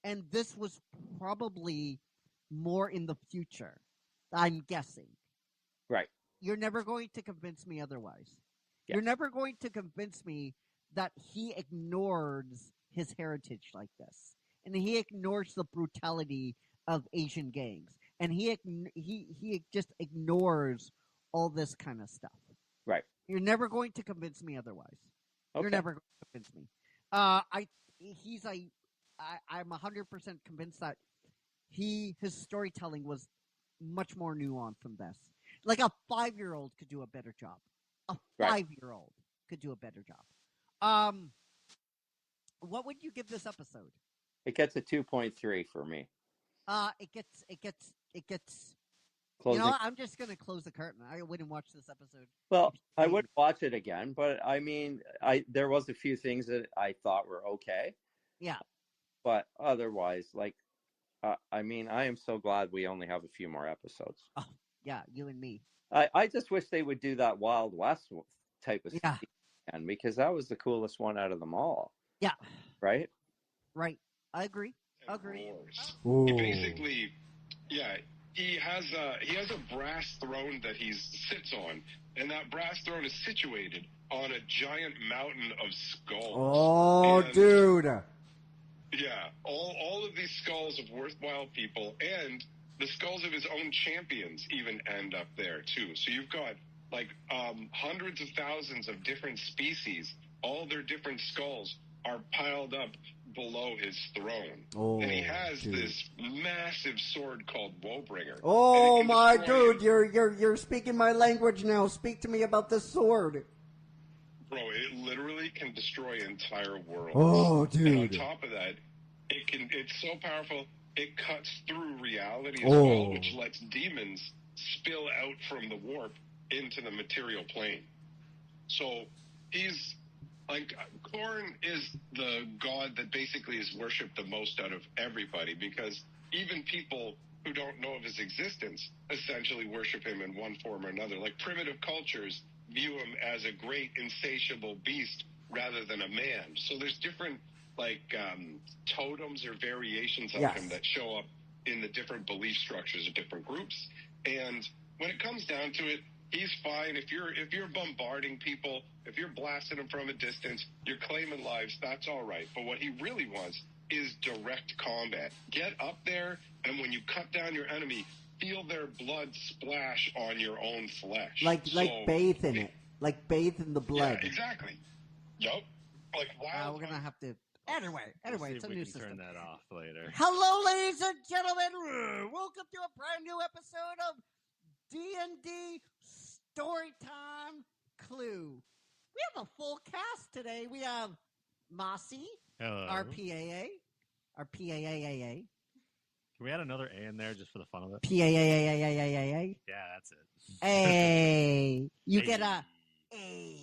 And this was probably more in the future. I'm guessing. Right. You're never going to convince me otherwise. Yeah. You're never going to convince me that he ignores his heritage like this, and he ignores the brutality of Asian gangs, and he just ignores all this kind of stuff. Right. You're never going to convince me otherwise. Okay. You're never going to convince me. I'm 100% convinced that his storytelling was much more nuanced than this. Like a 5-year-old could do a better job. A 5-year-old could do a better job. What would you give this episode? It gets a 2.3 for me. It gets. Closing. You know what? I'm just gonna close the curtain. I wouldn't watch this episode. Well, I would watch it again, but I mean, there was a few things that I thought were okay. Yeah. But otherwise, like, I mean, I am so glad we only have a few more episodes. Oh, yeah, you and me. I just wish they would do that Wild West type of stuff again, because that was the coolest one out of them all. Yeah. Right? Right. I agree. He basically, he has a brass throne that he sits on, and that brass throne is situated on a giant mountain of skulls. Oh, dude. Yeah, all of these skulls of worthwhile people, and the skulls of his own champions even end up there too. So you've got like hundreds of thousands of different species. All their different skulls are piled up below his throne. Oh, and he has dude. this massive sword called Woebringer. Oh my dude, you're speaking my language now. Speak to me about this sword. Bro, it literally can destroy entire worlds. Oh, dude. And on top of that, it's so powerful, it cuts through reality as well, which lets demons spill out from the warp into the material plane. So he's like, Korn is the god that basically is worshipped the most out of everybody, because even people who don't know of his existence essentially worship him in one form or another. Like primitive cultures view him as a great insatiable beast rather than a man. So there's different totems or variations of him that show up in the different belief structures of different groups. And when it comes down to it, he's fine. If you're bombarding people, if you're blasting them from a distance, you're claiming lives, that's all right. But what he really wants is direct combat. Get up there, and when you cut down your enemy, feel their blood splash on your own flesh. Like bathe in it. Like bathe in the blood. Yeah, exactly. Yup. Like wow. We're gonna have to. Anyway, it's a new system. Turn that off later. Hello, ladies and gentlemen. Welcome to a brand new episode of D&D Storytime Clue. We have a full cast today. We have Mossy, our PAA. Can we add another A in there just for the fun of it? PAA. Yeah, that's it. A. You get a A.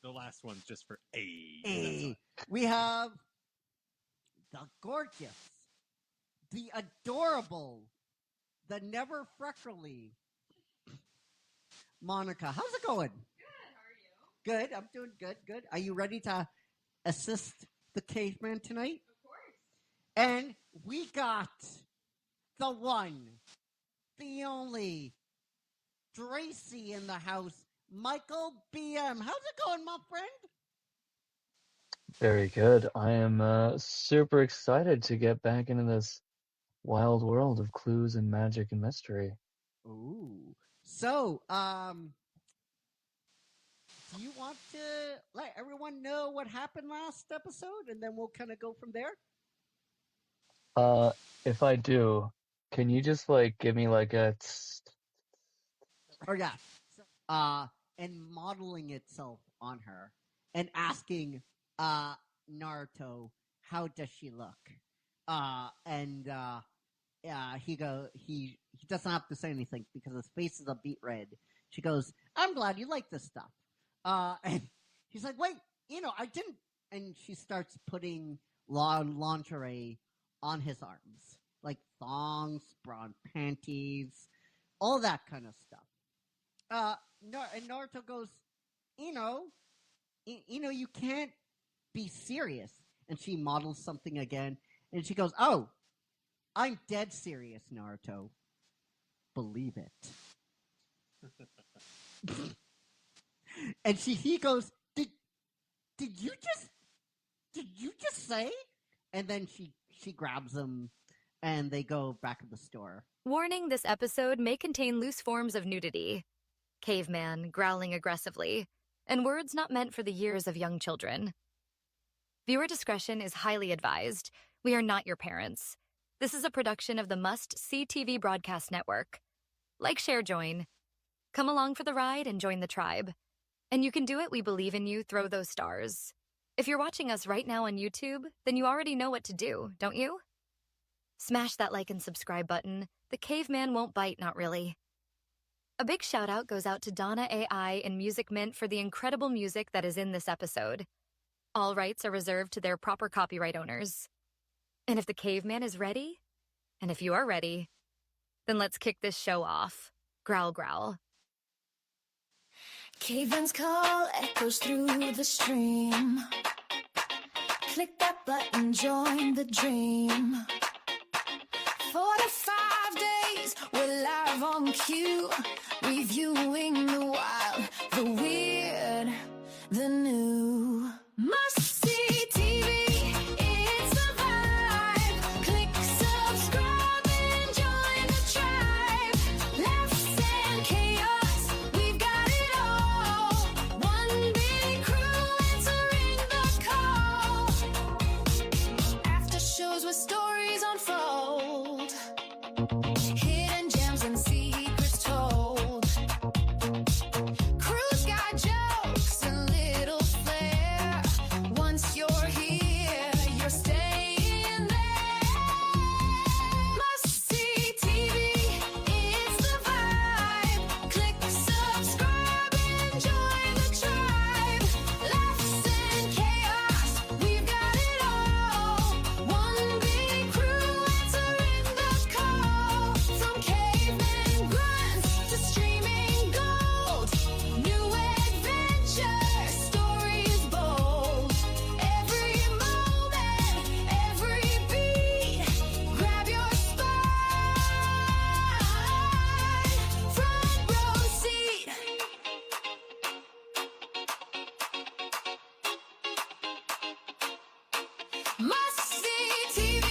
The last one's just for A. A. We have the gorgeous, the adorable, the never freckly Monica. How's it going? Good. How are you? Good. I'm doing good. Are you ready to assist the caveman tonight? Of course. And we got the one, the only, Tracy in the house, Michael BM. How's it going, my friend? Very good. I am super excited to get back into this wild world of clues and magic and mystery. Ooh. So, do you want to let everyone know what happened last episode, and then we'll kind of go from there? If I do, can you just like give me like a Or yeah, and modeling itself on her and asking Naruto, how does she look? He doesn't have to say anything because his face is a beet red. She goes, I'm glad you like this stuff. And he's like, wait, I didn't. And she starts putting lingerie on his arms, like thongs, brown panties, all that kind of stuff. And Naruto goes, you can't be serious. And she models something again, and she goes, oh, I'm dead serious, Naruto. Believe it. And he goes, did you just say? And then she grabs him, and they go back to the store. Warning, this episode may contain loose forms of nudity. Caveman growling aggressively, and words not meant for the ears of young children. Viewer discretion is highly advised. We are not your parents. This is a production of the Must See TV Broadcast Network. Like, share, join. Come along for the ride and join the tribe. And you can do it, we believe in you, throw those stars. If you're watching us right now on YouTube, then you already know what to do, don't you? Smash that like and subscribe button. The caveman won't bite, not really. A big shout out goes out to Donna AI and Music Mint for the incredible music that is in this episode. All rights are reserved to their proper copyright owners. And if the caveman is ready, and if you are ready, then let's kick this show off. Growl, growl. Caveman's call echoes through the stream. Click that button, join the dream. 45 days, we're live on cue. Reviewing the wild, the weird, the new. Must see TV, it's the vibe. Click subscribe and join the tribe. Laughs and chaos, we've got it all. One big crew answering the call. After shows where stories unfold. Hidden gems and secrets told. Crew's got jokes and little flair. Once you're here, you're staying there. Must see TV, it's the vibe. Click subscribe and join the tribe. Laughs and chaos, we've got it all. One big crew answering the call. From caveman grunts to streaming gold. New adventure, stories bold. Every moment, every beat. Grab your spot. Front row seat. Must see TV,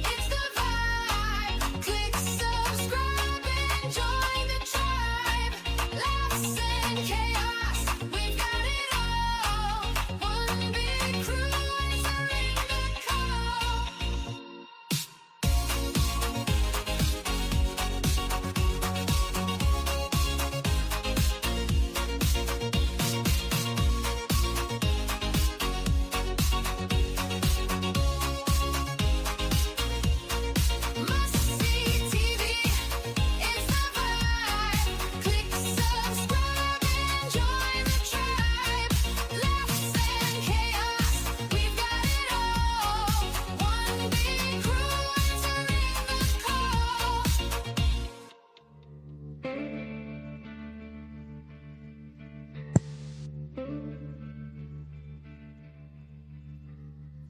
it's the vibe. Click subscribe and join the tribe. Laughs and chaos, we've got it all. One big crew answering the call. Must see TV, it's the vibe. Click subscribe and join the tribe. Laughs and chaos, we've got it all. One big crew answering the call.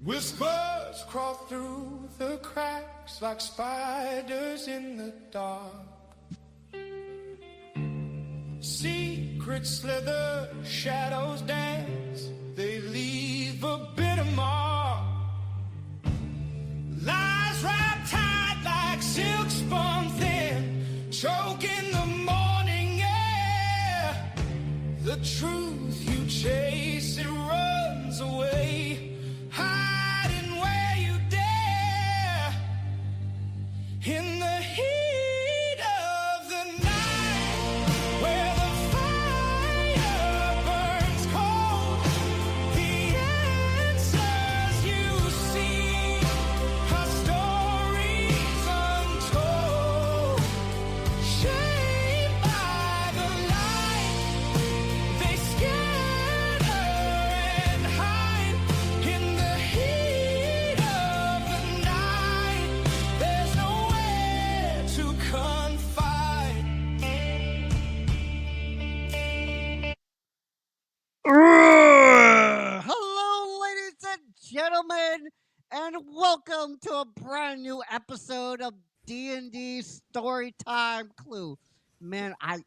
Whispers crawl through the cracks like spiders in the dark. Secrets slither, shadows dance, they leave a bitter mark. Lies wrapped tight like silk spun thin, choke in the morning air. The truth gentlemen, and welcome to a brand new episode of D&D Storytime Clue. Man, I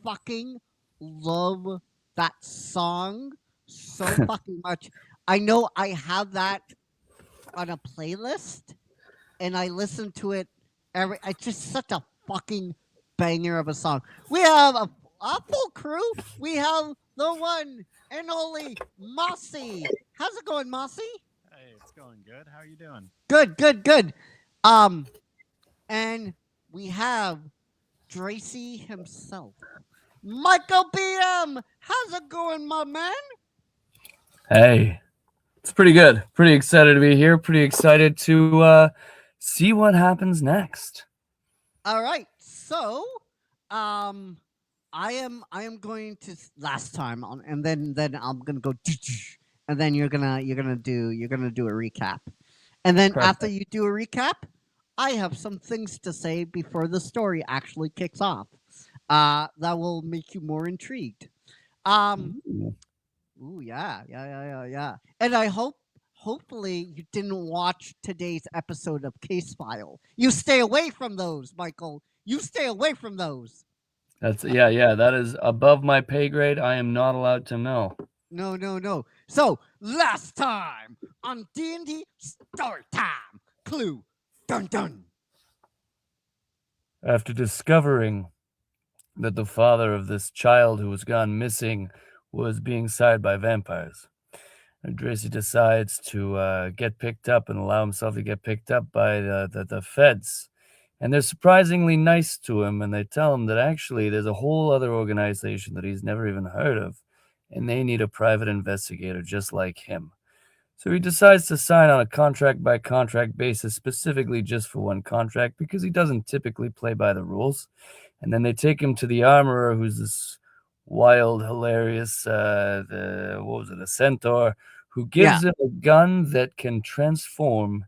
fucking love that song so fucking much. I know I have that on a playlist, and I listen to it every. It's just such a fucking banger of a song. We have a full crew. We have the one and only Mossy. How's it going, Mossy? Hey, it's going good. How are you doing? Good. And we have Dracy himself, Michael BM. How's it going, my man? Hey, it's pretty good. Pretty excited to be here. Pretty excited to see what happens next. All right. So, I am going to last time on, and then I'm gonna go, and then you're gonna do a recap, and then Perfect. after you do a recap, I have some things to say before the story actually kicks off. That will make you more intrigued. Ooh, yeah. And I hopefully you didn't watch today's episode of Case File. You stay away from those, Michael. You stay away from those. That's yeah. That is above my pay grade. I am not allowed to know. No. So last time on D&D Storytime Clue, dun. After discovering that the father of this child who was gone missing was being sired by vampires, Dracy decides to get picked up and allow himself to get picked up by the feds. And they're surprisingly nice to him, and they tell him that actually there's a whole other organization that he's never even heard of, and they need a private investigator just like him. So he decides to sign on a contract-by-contract basis, specifically just for one contract, because he doesn't typically play by the rules. And then they take him to the armorer, who's this wild, hilarious, a centaur, who gives him a gun that can transform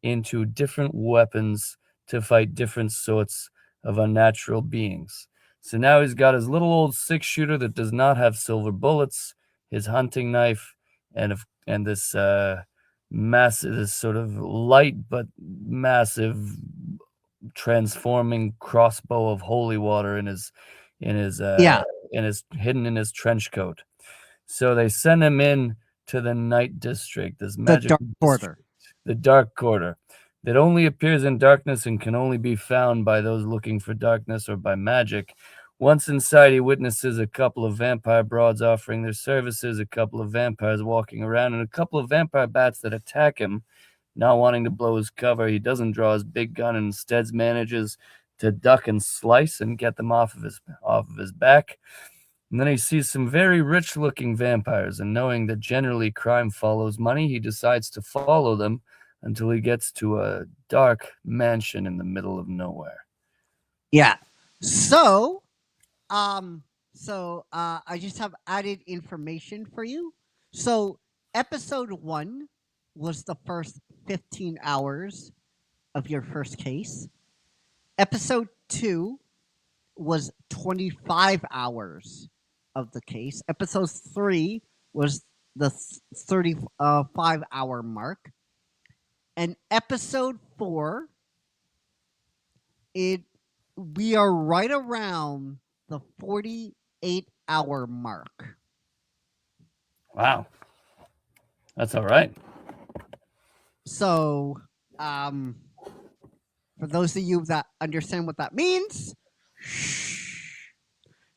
into different weapons to fight different sorts of unnatural beings. So now he's got his little old 6-shooter that does not have silver bullets, his hunting knife, and this massive, this sort of light but massive transforming crossbow of holy water in his hidden in his trench coat. So they send him in to the night district, this magic Dark Quarter. The Dark Quarter, that only appears in darkness and can only be found by those looking for darkness or by magic. Once inside, he witnesses a couple of vampire broads offering their services, a couple of vampires walking around, and a couple of vampire bats that attack him. Not wanting to blow his cover, he doesn't draw his big gun and instead manages to duck and slice and get them off of his back. And then he sees some very rich-looking vampires, and knowing that generally crime follows money, he decides to follow them until he gets to a dark mansion in the middle of nowhere. Yeah. So, I just have added information for you. So, episode 1 was the first 15 hours of your first case. Episode 2 was 25 hours of the case. Episode 3 was the 35-hour mark. And episode 4, we are right around the 48-hour mark. Wow. That's all right. So, for those of you that understand what that means,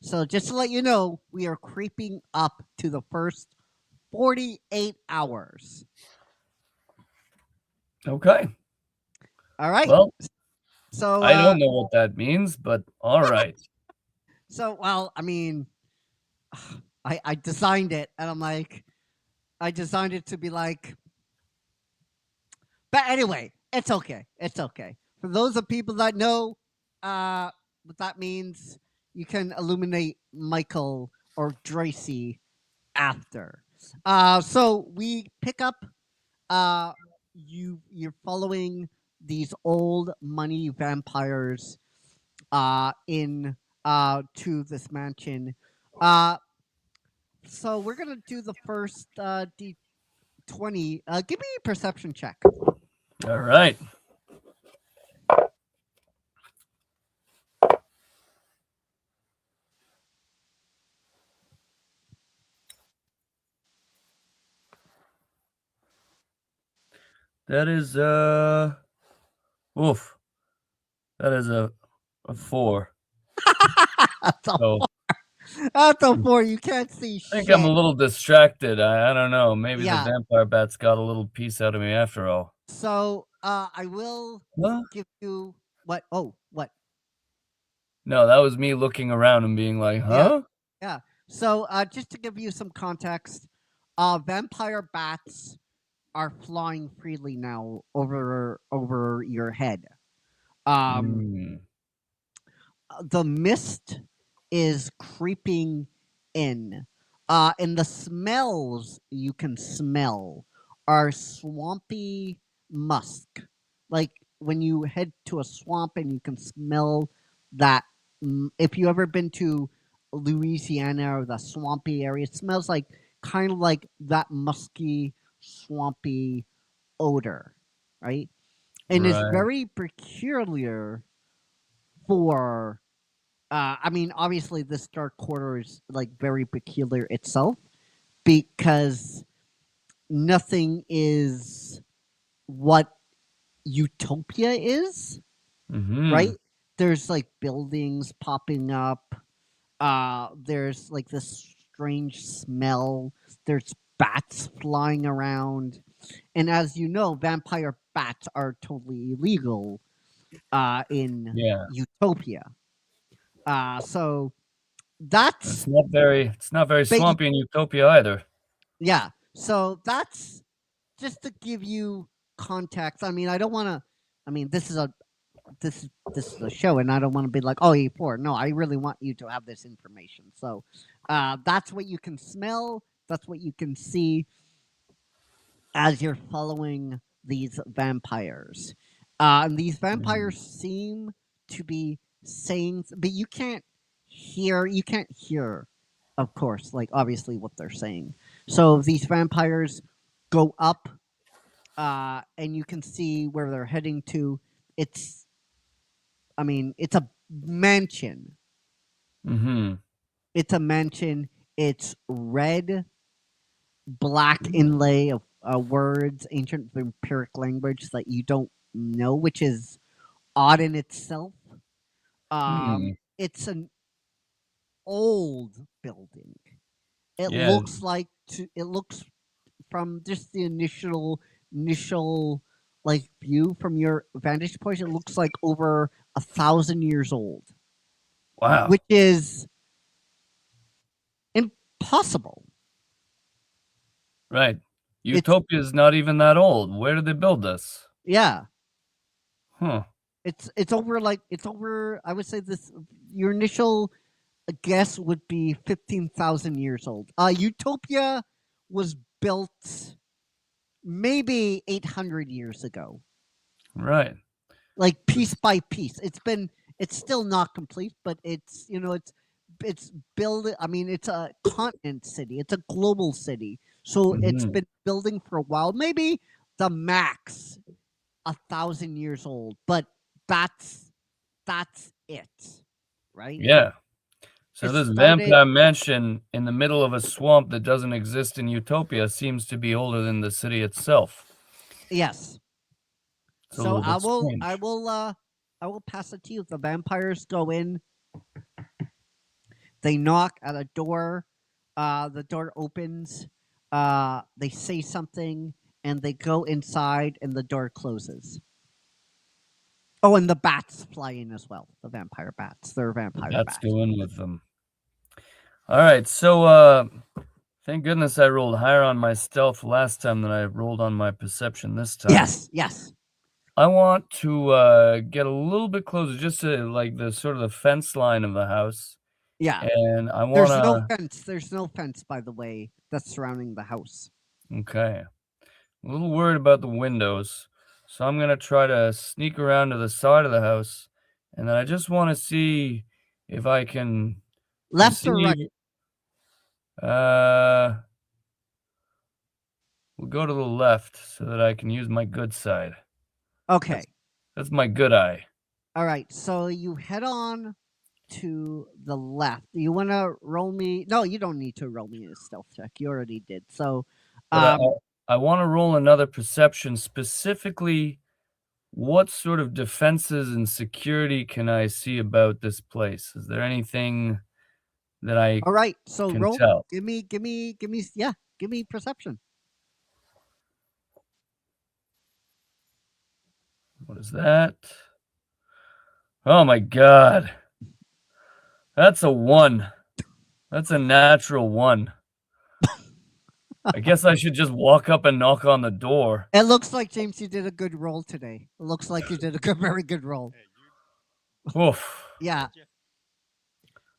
so just to let you know, we are creeping up to the first 48 hours. Okay. All right. Well, so I don't know what that means, but all right. So, well, I mean, I designed it, and I'm like, I designed it to be like, but anyway, it's okay. It's okay. For those of people that know what that means, you can illuminate Michael or Dracy after. So we pick up. You're following these old money vampires in to this mansion. So we're gonna do the first 20. Give me a perception check. All right. That is oof. That is a 4. That's a So 4. That's a 4. You can't see I think shit. I'm a little distracted. I don't know. Maybe Yeah. the vampire bats got a little piece out of me after all. So I will give you what? Oh, what? No, that was me looking around and being like, huh? Yeah. So just to give you some context, vampire bats are flying freely now over your head. The mist is creeping in. And the smells you can smell are swampy musk. Like when you head to a swamp and you can smell that. If you ever been to Louisiana or the swampy area, it smells like kind of like that musky, swampy odor, right? And it's very peculiar for I mean, obviously, this Dark Quarter is like very peculiar itself because nothing is what Utopia is, right? There's like buildings popping up. There's like this strange smell. There's bats flying around, and as you know, vampire bats are totally illegal in Utopia. So that's it's not very swampy in Utopia either. Yeah. So that's just to give you context. I mean, I don't want to. I mean, this is a show, and I don't want to be like, oh, E4. No, I really want you to have this information. So that's what you can smell. That's what you can see as you're following these vampires. And these vampires seem to be saying, but you can't hear. You can't hear, of course, like obviously what they're saying. So these vampires go up, and you can see where they're heading to. It's, I mean, it's a mansion. It's a mansion. It's red, black inlay of words, ancient vampiric language that you don't know, which is odd in itself. It's an old building. It looks like it looks from just the initial like view from your vantage point. It looks like over 1,000 years old. Wow, which is impossible. Right. Utopia is not even that old. Where did they build this? Yeah. Huh. It's over I would say this your initial guess would be 15,000 years old. Utopia was built maybe 800 years ago. Right. Like piece by piece. It's still not complete, but it's built. I mean, it's a continent city. It's a global city. So it's been building for a while. Maybe the max 1,000 years old, but that's it, right? Yeah. So this vampire mansion in the middle of a swamp that doesn't exist in Utopia seems to be older than the city itself. Yes. So I will pass it to you. The vampires go in. They knock at a door. The door opens. They say something, and they go inside, and the door closes. Oh, and the bats fly in as well. The vampire bats. They're vampire bats. Go in with them. All right. So, thank goodness I rolled higher on my stealth last time than I rolled on my perception this time. Yes. I want to get a little bit closer, just to like the sort of the fence line of the house. Yeah. And I want to. There's no fence. There's no fence, by the way, that's surrounding the house. Okay. A little worried about the windows. So I'm going to try to sneak around to the side of the house. And then I just want to see if I can. Left or right? we'll go to the left so that I can use my good side. Okay. That's my good eye. All right. So you head on to the left. You want to roll me? No, you don't need to roll me a stealth check. You already did. So, But I want to roll another perception, specifically what sort of defenses and security can I see about this place? Is there anything that I all right. So can roll. tell? Give me. Yeah. Give me perception. What is that? Oh my God. That's a 1. That's a natural 1. I guess I should just walk up and knock on the door. It looks like, James, you did a good roll today. It looks like you did a very good roll. Oof. Yeah.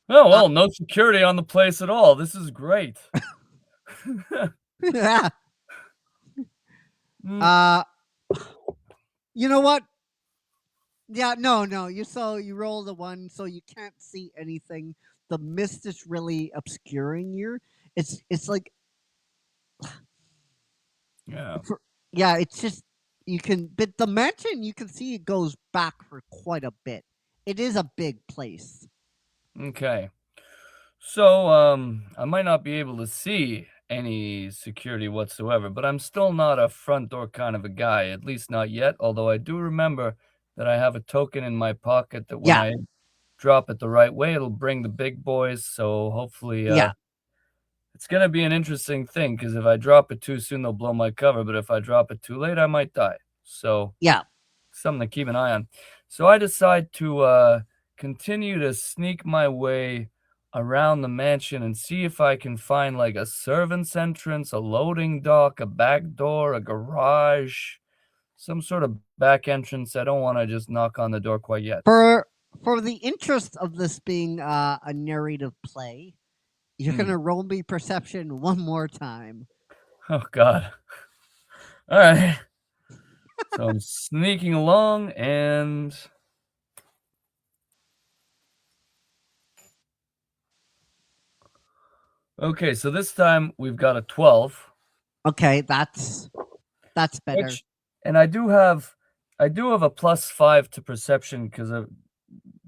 Oh, well, no security on the place at all. This is great. Yeah. You know what? Yeah, no. You roll the 1, so you can't see anything. The mist is really obscuring you. It's like, yeah, it's just but the mansion, you can see it goes back for quite a bit. It is a big place. Okay. So, I might not be able to see any security whatsoever, but I'm still not a front door kind of a guy, at least not yet, although I do remember that I have a token in my pocket that when I drop it the right way, it'll bring the big boys, so hopefully, it's going to be an interesting thing, because if I drop it too soon, they'll blow my cover, but if I drop it too late, I might die. So, something to keep an eye on. So I decide to continue to sneak my way around the mansion and see if I can find like a servant's entrance, a loading dock, a back door, a garage, some sort of back entrance. I don't want to just knock on the door quite yet. For the interest of this being a narrative play, you're going to roll me perception one more time. Oh, God. All right. So I'm sneaking along and... Okay, so this time we've got a 12. Okay, that's better. And I do have a +5 to perception because of,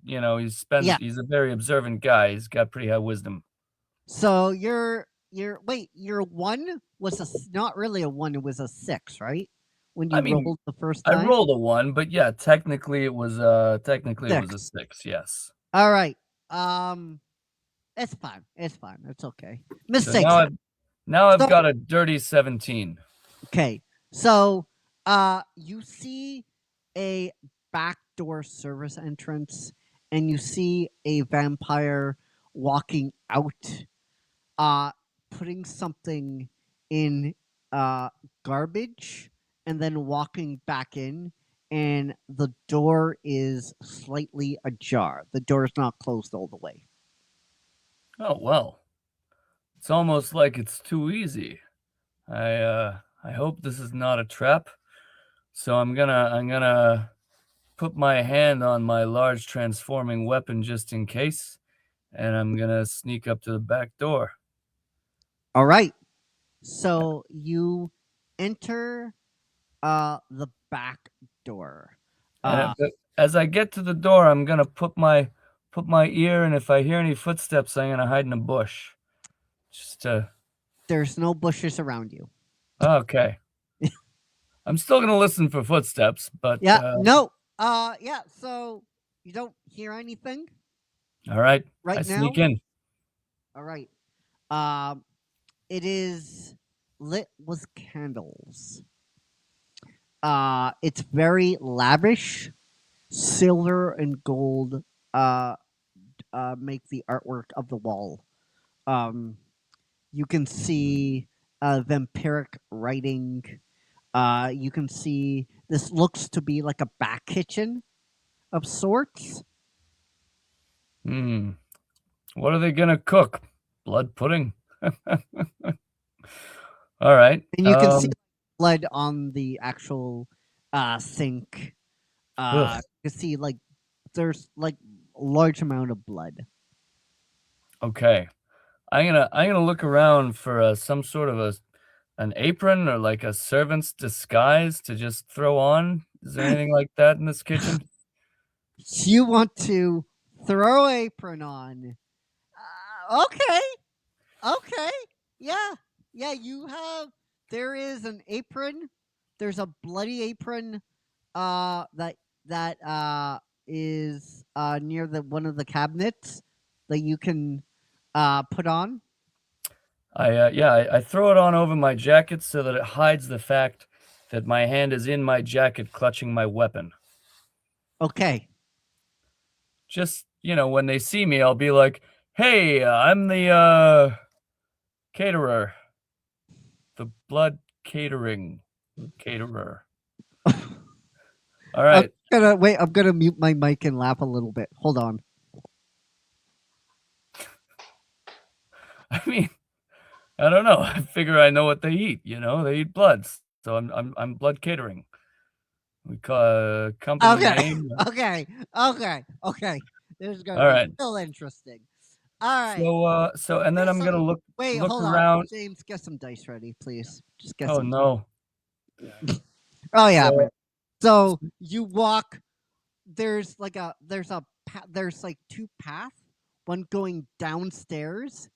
he's a very observant guy. He's got pretty high wisdom. So your 1 was not really a 1, it was a 6, right? When you rolled the first time? I rolled a 1, but yeah, technically it was a 6, yes. All right. It's fine. It's okay. Mistakes. So now I've got a dirty 17. Okay. So you see a backdoor service entrance, and you see a vampire walking out, putting something in garbage, and then walking back in, and the door is slightly ajar. The door is not closed all the way. Oh, well. It's almost like it's too easy. I hope this is not a trap. So I'm gonna put my hand on my large transforming weapon just in case, and I'm gonna sneak up to the back door. All right. So you enter the back door. As I get to the door, I'm gonna put my ear, and if I hear any footsteps, I'm gonna hide in a bush. There's no bushes around you. Okay. I'm still gonna listen for footsteps, but so you don't hear anything? All right. Right I now? sneak in. All right. It is lit with candles. It's very lavish. Silver and gold make the artwork of the wall. You can see vampiric writing. You can see this looks to be like a back kitchen of sorts. What are they gonna cook? Blood pudding? All right. And you can see blood on the actual sink. You can see there's a large amount of blood. Okay. I'm gonna look around for some sort of an apron or like a servant's disguise to just throw on? Is there anything like that in this kitchen? You want to throw apron on? Okay. Okay. Yeah. Yeah. You have. There is an apron. There's a bloody apron. That is near the one of the cabinets that you can put on. I throw it on over my jacket so that it hides the fact that my hand is in my jacket clutching my weapon. Okay. Just, when they see me, I'll be like, hey, I'm the caterer. The blood catering caterer. All right. I'm gonna mute my mic and laugh a little bit. Hold on. I mean, I don't know. I figure I know what they eat. They eat blood. So I'm blood catering. We call company name. Okay. This is gonna All be right. real interesting. All right. So and then I'm gonna look hold around. on. James, get some dice ready, please. Just get Oh some. no. Oh yeah. So- So you walk. There's like two paths. One going downstairs,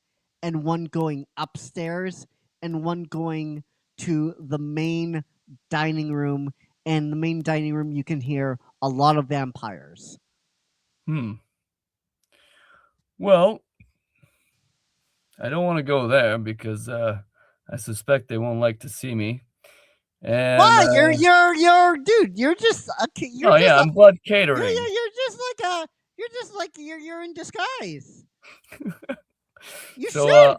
and one going upstairs, and one going to the main dining room. And the main dining room, you can hear a lot of vampires. Well, I don't want to go there because I suspect they won't like to see me. And Why? You're dude. You're just. I'm blood catering. You're in disguise. You So, should go.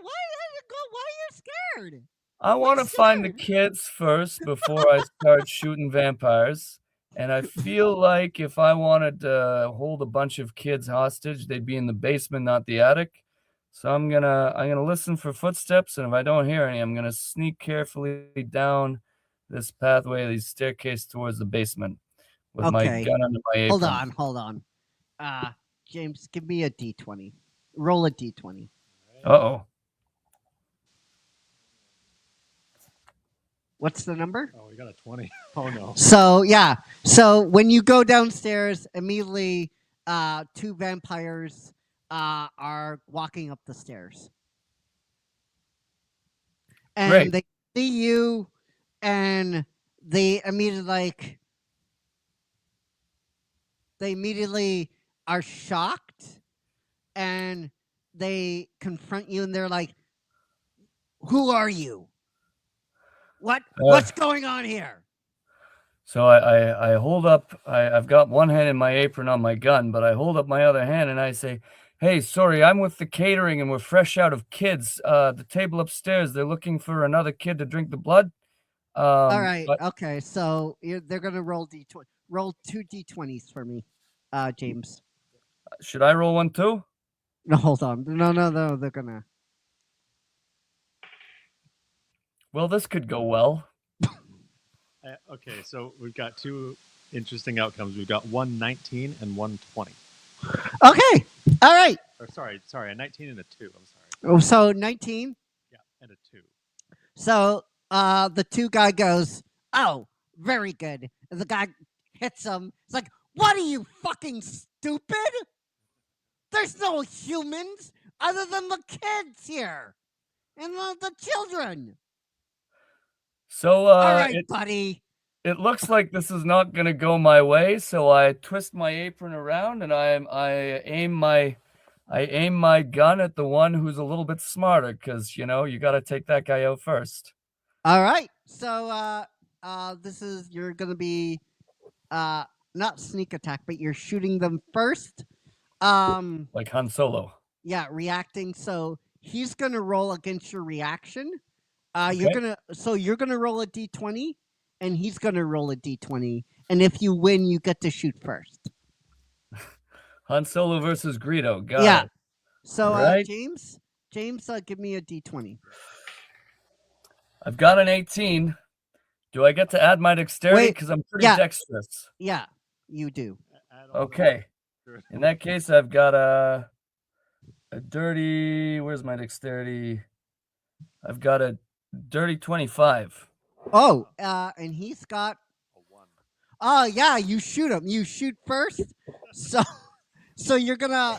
Why are you scared? I want to find the kids first before I start shooting vampires. And I feel like if I wanted to hold a bunch of kids hostage, they'd be in the basement, not the attic. So I'm gonna listen for footsteps, and if I don't hear any, I'm gonna sneak carefully down this pathway, this staircase towards the basement with my gun under my apron. Hold on. James, give me a D20. Roll a D20. Uh-oh. What's the number? Oh, we got a 20. Oh no. So when you go downstairs, immediately two vampires are walking up the stairs. And Great. they see you and they immediately are shocked and they confront you and they're like, "Who are you? What's going on here?" So I hold up, I've got one hand in my apron on my gun, but I hold up my other hand and I say, "Hey, sorry, I'm with the catering and we're fresh out of kids. The table upstairs, they're looking for another kid to drink the blood." All right. Okay. So they're going to roll D20. Roll 2 D20s for me, James. Should I roll one too? No, hold on. No. They're going to. Well, this could go well. Okay, so we've got two interesting outcomes. We've got 119 and 120. Okay. All right. Or sorry, a 19 and a 2. I'm sorry. Oh, so 19? Yeah, and a 2. So the two guy goes, "Oh, very good." And the guy hits him. It's like, "What are you, fucking stupid? There's no humans other than the kids here and the children." So all right, buddy. It looks like this is not going to go my way, so I twist my apron around and I aim my gun at the one who's a little bit smarter, because you got to take that guy out first. All right. So you're going to be not sneak attack, but you're shooting them first. Like Han Solo. Yeah, reacting. So he's going to roll against your reaction. Okay. You're gonna roll a D20, and he's gonna roll a D20, and if you win, you get to shoot first. Han Solo versus Greedo. Got it. So right. James, give me a D20. I've got an 18. Do I get to add my dexterity? Because I'm pretty dexterous. Yeah, you do. Okay. In that case, I've got a dirty. Where's my dexterity? I've got a dirty 25. Oh, and he's got. Oh yeah, you shoot him. You shoot first. So you're gonna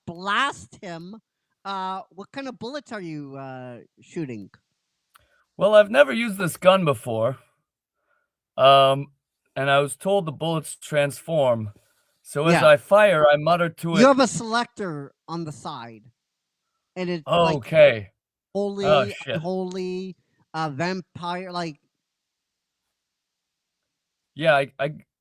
blast him. What kind of bullets are you shooting? Well, I've never used this gun before. And I was told the bullets transform. So as Yeah. I fire, I mutter to it. You have a selector on the side, and it's okay. like holy, Oh, shit. unholy, vampire. Like, Yeah,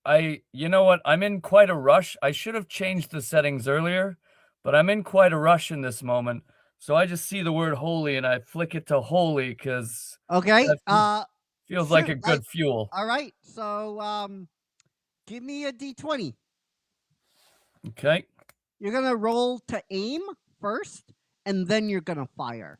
I, you know what? I'm in quite a rush. I should have changed the settings earlier, but I'm in quite a rush in this moment. So I just see the word holy and I flick it to holy because okay, feels like a shoot, good fuel. All right, so give me a d20. Okay. You're gonna roll to aim first, and then you're gonna fire.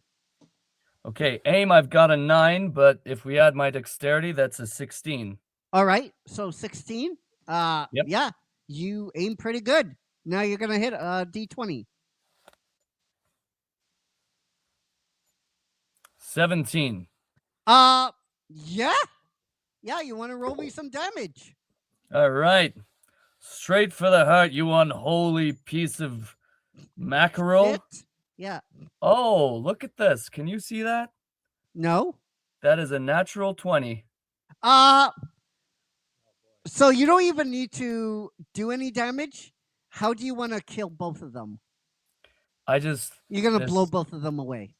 Okay, aim, I've got a 9, but if we add my dexterity, that's a 16. All right, so 16. Yep. Yeah, you aim pretty good. Now you're gonna hit a d20. 17. Yeah, yeah. You want to roll me some damage? All right, straight for the heart, you unholy piece of mackerel. Hit. Yeah. Oh, look at this. Can you see that? No. That is a natural 20. So you don't even need to do any damage. How do you want to kill both of them? You're gonna blow both of them away.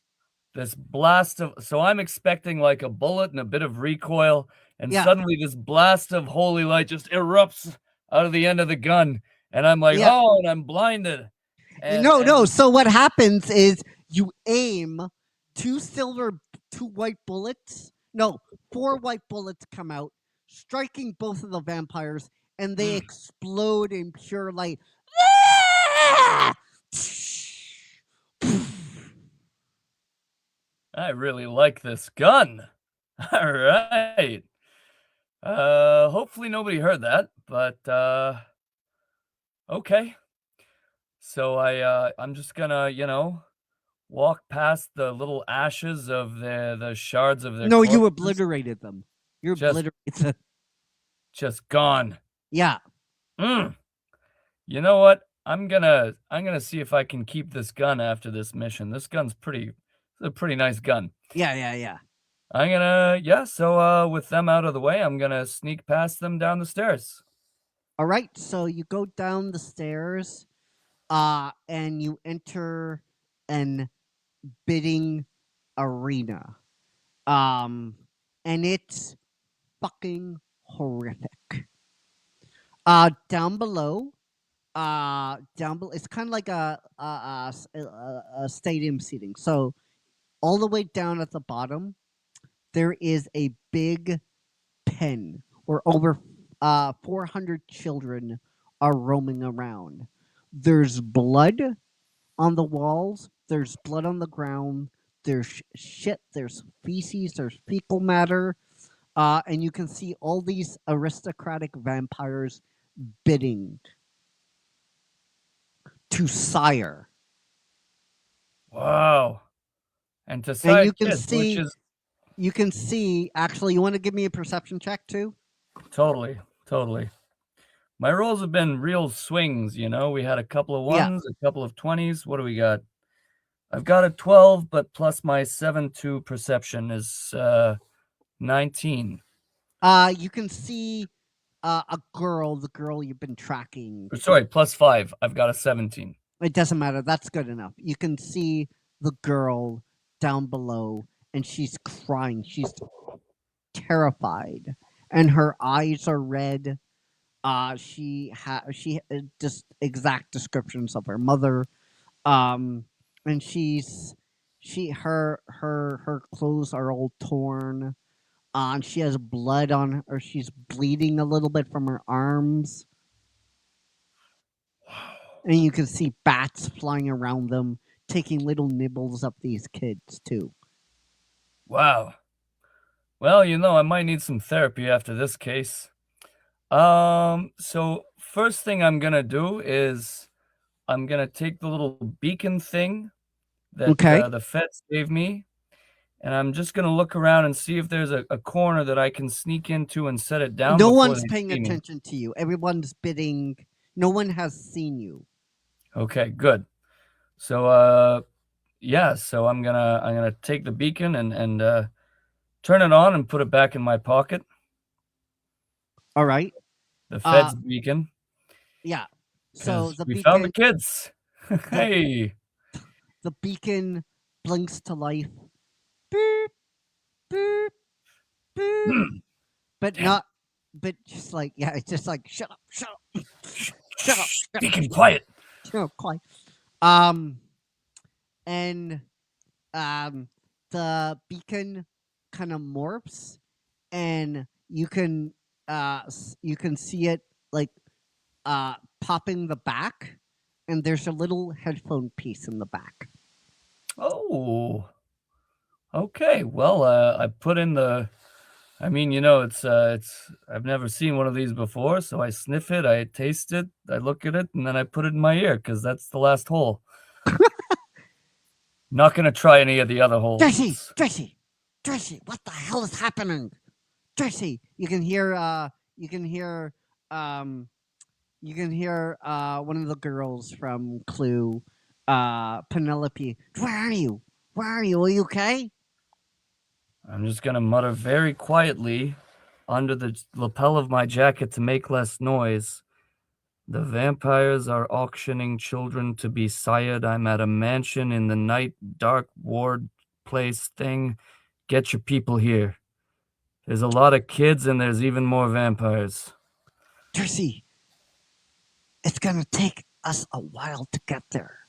This blast of, so I'm expecting like a bullet and a bit of recoil, and suddenly this blast of holy light just erupts out of the end of the gun, and I'm like, oh, and I'm blinded. No. So what happens is you aim 4 white bullets come out, striking both of the vampires, and they explode in pure light. I really like this gun. All right. Hopefully nobody heard that, but okay. So I'm just gonna, walk past the little ashes of the shards of the corpses. You obliterated them. You're obliterated. Just gone. Yeah. You know what? I'm gonna see if I can keep this gun after this mission. This gun's a pretty nice gun. Yeah. I'm gonna, so with them out of the way, I'm gonna sneak past them down the stairs. All right, so you go down the stairs, and you enter an bidding arena. And it's fucking horrific. Down below, it's kind of like a stadium seating. So all the way down at the bottom, there is a big pen where over 400 children are roaming around. There's blood on the walls. There's blood on the ground. There's shit. There's feces. There's fecal matter. And you can see all these aristocratic vampires bidding to sire. Wow. And to sire, and you can see, actually, you want to give me a perception check too? Totally. My rolls have been real swings, we had a couple of 1s, a couple of 20s. What do we got? I've got a 12, but plus my 7-2 perception is 19. You can see the girl you've been tracking. Sorry, plus 5. I've got a 17. It doesn't matter. That's good enough. You can see the girl down below, and she's crying. She's terrified, and her eyes are red. She just exact descriptions of her mother. And her clothes are all torn. And she has blood on her. She's bleeding a little bit from her arms. And you can see bats flying around them, taking little nibbles of these kids too. Wow. Well, I might need some therapy after this case. So first thing I'm gonna do is I'm gonna take the little beacon thing that the feds gave me, and I'm just gonna look around and see if there's a corner that I can sneak into and set it down. No before one's they paying see me. attention to you. Everyone's bidding. No one has seen you. Okay, good. So yeah, so I'm gonna take the beacon and turn it on and put it back in my pocket. All right. The Fed's beacon. Yeah. So 'Cause the we beacon found the kids. Hey. the beacon blinks to life. Boop, boop, boop. But Damn. not but just like it's just like shut up, shut up. Shut up. Shut Beacon, up. quiet. Oh, quiet. And the beacon kind of morphs, and you can see it like popping the back, and there's a little headphone piece in the back. Oh. Okay. Well, I put in the. I mean, it's I've never seen one of these before, so I sniff it, I taste it, I look at it, and then I put it in my ear because that's the last hole. Not gonna try any of the other holes. Tracy, what the hell is happening? Tracy, you can hear one of the girls from Clue, Penelope. Where are you? Are you okay? I'm just gonna mutter very quietly under the lapel of my jacket to make less noise. The vampires are auctioning children to be sired. I'm at a mansion in the night, dark ward place thing. Get your people here. There's a lot of kids and there's even more vampires. Tracy, it's gonna take us a while to get there.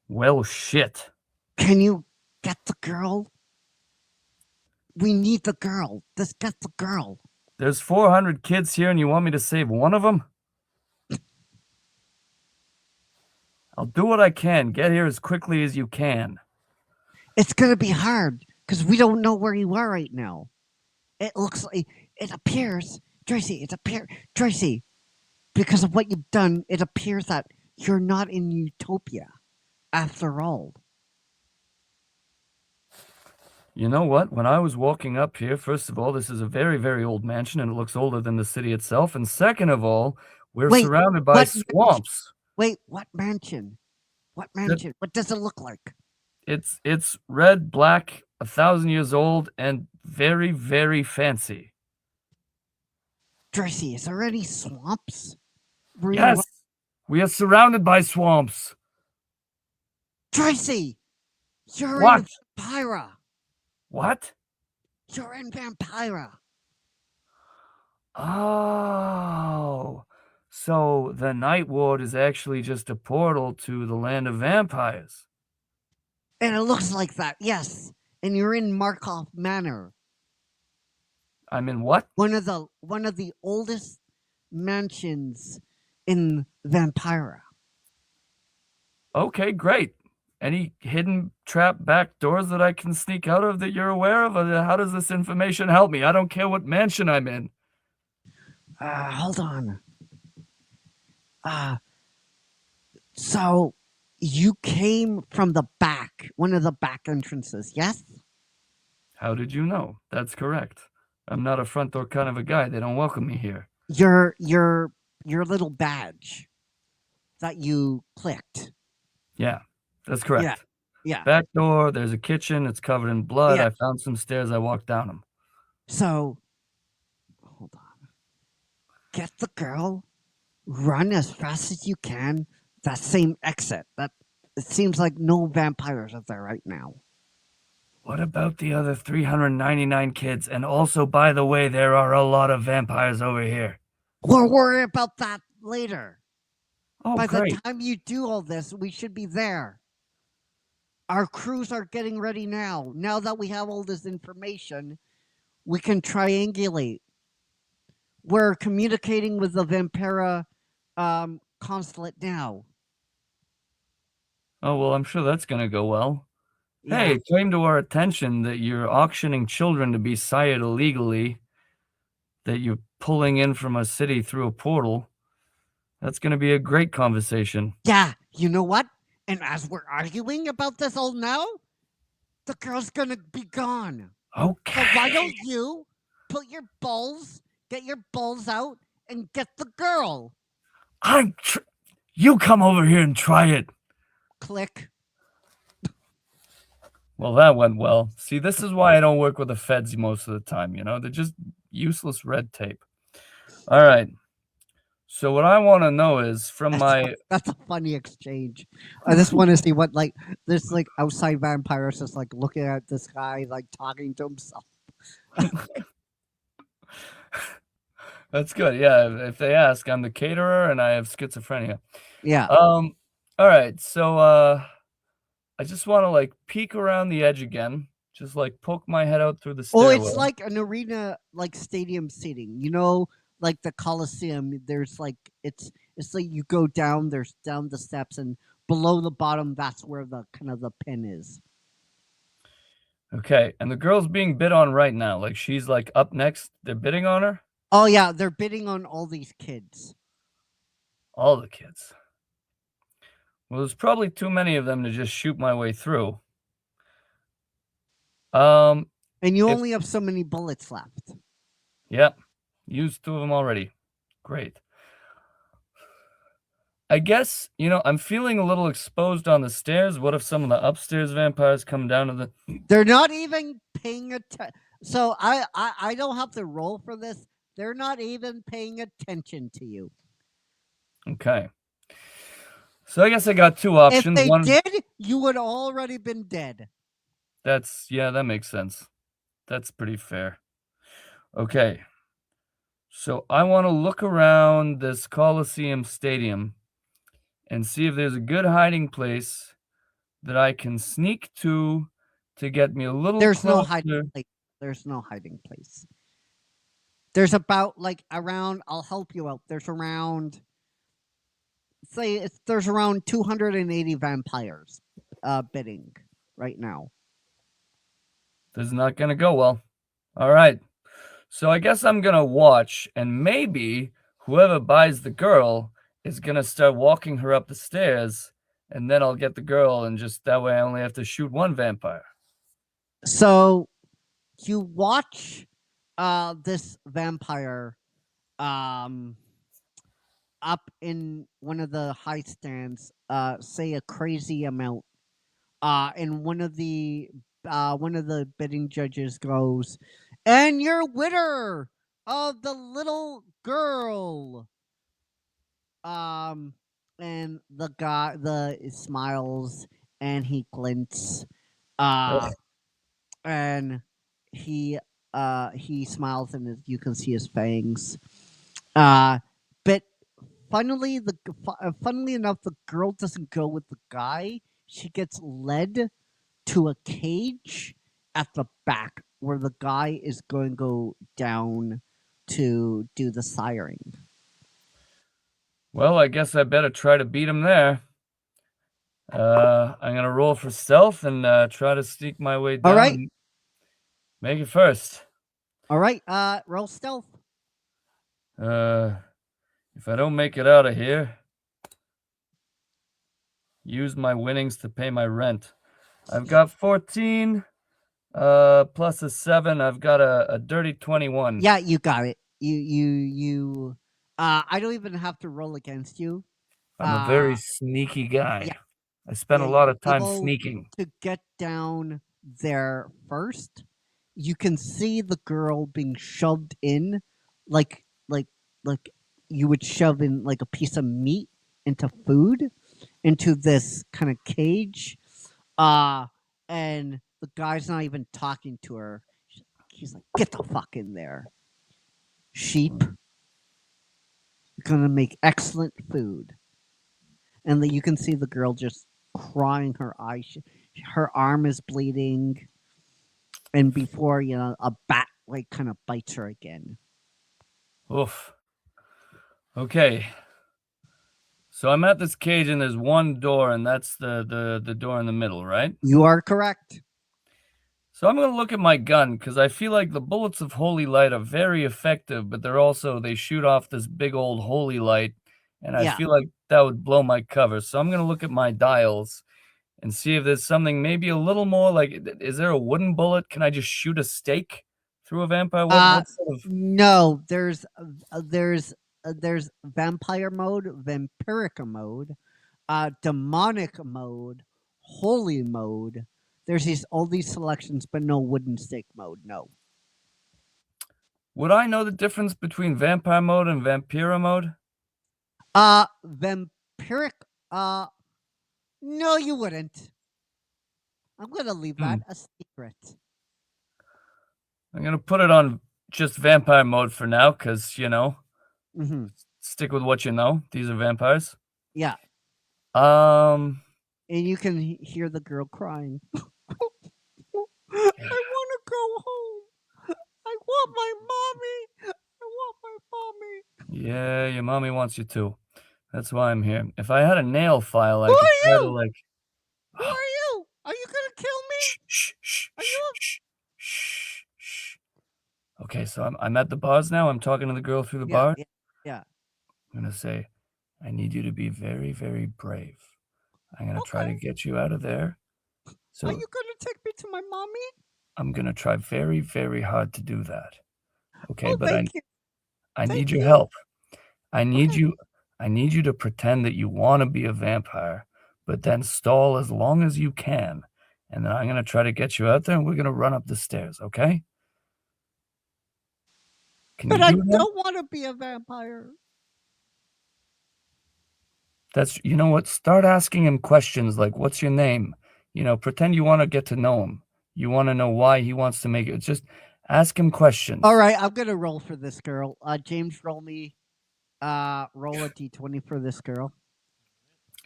Well, shit. Can you get the girl? We need the girl. Let's get the girl. There's 400 kids here and you want me to save one of them? I'll do what I can. Get here as quickly as you can. It's going to be hard because we don't know where you are right now. It appears, Tracy, because of what you've done, it appears that you're not in Utopia after all. You know what? When I was walking up here, first of all, this is a very, very old mansion, and it looks older than the city itself. And second of all, we're surrounded by swamps. Wait, what mansion? What mansion? What does it look like? It's red, black, 1,000 years old, and very, very fancy. Tracy, is there any swamps? Yes, we are surrounded by swamps. Tracy, you're What? in Vampira. What? You're in Vampira. Oh, so the Night Ward is actually just a portal to the land of vampires. And it looks like that, yes. And you're in Markov Manor. I'm in what? One of the oldest mansions in Vampira. Okay, great. Any hidden trap back doors that I can sneak out of that you're aware of? How does this information help me? I don't care what mansion I'm in. Hold on. So you came from the back, one of the back entrances, yes? How did you know? That's correct. I'm not a front door kind of a guy. They don't welcome me here. Your little badge that you clicked. Yeah, that's correct. Yeah. Back door, there's a kitchen. It's covered in blood. Yeah. I found some stairs. I walked down them. So, hold on. Get the girl. Run as fast as you can. That same exit. It seems like no vampires are there right now. What about the other 399 kids? And also, by the way, there are a lot of vampires over here. We'll worry about that later. Oh, By great. the time you do all this, we should be there. Our crews are getting ready now. Now that we have all this information, we can triangulate. We're communicating with the Vampira consulate now. Oh, well, I'm sure that's going to go well. Yeah. Hey, it came to our attention that you're auctioning children to be sired illegally, that you're pulling in from a city through a portal. That's going to be a great conversation. Yeah, you know what? And as we're arguing about this all now, the girl's gonna be gone. Okay. So why don't you get your balls out and get the girl? You come over here and try it. Click. Well, that went well. See, this is why I don't work with the feds most of the time, you know? They're just useless red tape. All right. So what I want to know is from That's a funny exchange. I just want to see what this outside vampire is just looking at this guy talking to himself. That's good. Yeah, if they ask, I'm the caterer and I have schizophrenia. Yeah. All right. So I just want to peek around the edge again. Just poke my head out through the stairwell. Oh, it's like an arena stadium seating. You know, like the Coliseum, there's it's like you go down, there's down the steps, and below the bottom, that's where the kind of the pin is. Okay, and the girl's being bid on right now. She's up next. They're bidding on her? Oh yeah, they're bidding on all these kids. All the kids. Well, there's probably too many of them to just shoot my way through. And you only have so many bullets left. Yep. Used 2 of them already. Great. I guess, I'm feeling a little exposed on the stairs. What if some of the upstairs vampires come down to the... They're not even paying attention. So I don't have to roll for this. They're not even paying attention to you. Okay. So I guess I got 2 options. If they did, you would already been dead. That makes sense. That's pretty fair. Okay. So I want to look around this Coliseum Stadium and see if there's a good hiding place that I can sneak to get me a little There's closer. no hiding place. There's no hiding place. There's about around, I'll help you out. There's around, there's around 280 vampires bidding right now. This is not going to go well. All right. So I guess I'm going to watch, and maybe whoever buys the girl is going to start walking her up the stairs, and then I'll get the girl, and just that way I only have to shoot 1 vampire. So you watch this vampire up in one of the high stands say a crazy amount. And one of the bidding judges goes, "And your winner of the little girl." And the guy smiles and he glints. And he smiles and you can see his fangs. But funnily enough, the girl doesn't go with the guy. She gets led to a cage at the back where the guy is going to go down to do the siring. Well, I guess I better try to beat him there. I'm going to roll for stealth and try to sneak my way down. All right. And make it first. All right. Roll stealth. If I don't make it out of here, use my winnings to pay my rent. I've got 14 plus a 7. I've got a dirty 21. Yeah, you got it. You I don't even have to roll against you. I'm a very sneaky guy. Yeah. I spent a lot of time sneaking. To get down there first, you can see the girl being shoved in like you would shove in a piece of meat into food into this kind of cage. And the guy's not even talking to her. He's like, "Get the fuck in there, sheep. You're gonna make excellent food." And then you can see the girl just crying her eyes. Her arm is bleeding. And before, a bat kind of bites her again. Oof. Okay. So I'm at this cage and there's one door, and that's the door in the middle, right? You are correct. So I'm going to look at my gun because I feel like the bullets of holy light are very effective, but they shoot off this big old holy light, and I feel like that would blow my cover. So I'm going to look at my dials and see if there's something maybe a little more like, is there a wooden bullet? Can I just shoot a stake through a vampire? What sort of... No, there's vampire mode, vampiric mode, demonic mode, holy mode. There's all these selections, but no wooden stake mode. No. Would I know the difference between vampire mode and vampira mode? Vampiric. No, you wouldn't. I'm gonna leave that a secret. I'm gonna put it on just vampire mode for now, because stick with what you know. These are vampires. Yeah. And you can hear the girl crying. I want to go home. I want my mommy. I want my mommy. Yeah, your mommy wants you too. That's why I'm here. If I had a nail file, I Who could are try you? to like. Who are you? Are you gonna kill me? Shh. Are you? Shh. Okay, so I'm at the bars now. I'm talking to the girl through the bar. Yeah. I'm gonna say, I need you to be very, very brave. I'm gonna try to get you out of there. So are you gonna take me to my mommy? I'm gonna try very, very hard to do that. Okay, but I need your you. help. I need you to pretend that you want to be a vampire, but then stall as long as you can. And then I'm going to try to get you out there, and we're going to run up the stairs, okay? But I don't want to be a vampire. You know what? Start asking him questions like, what's your name? Pretend you want to get to know him. You want to know why he wants to make it. Just ask him questions. All right, I'm going to roll for this girl. James, roll me. Roll a d20 for this girl.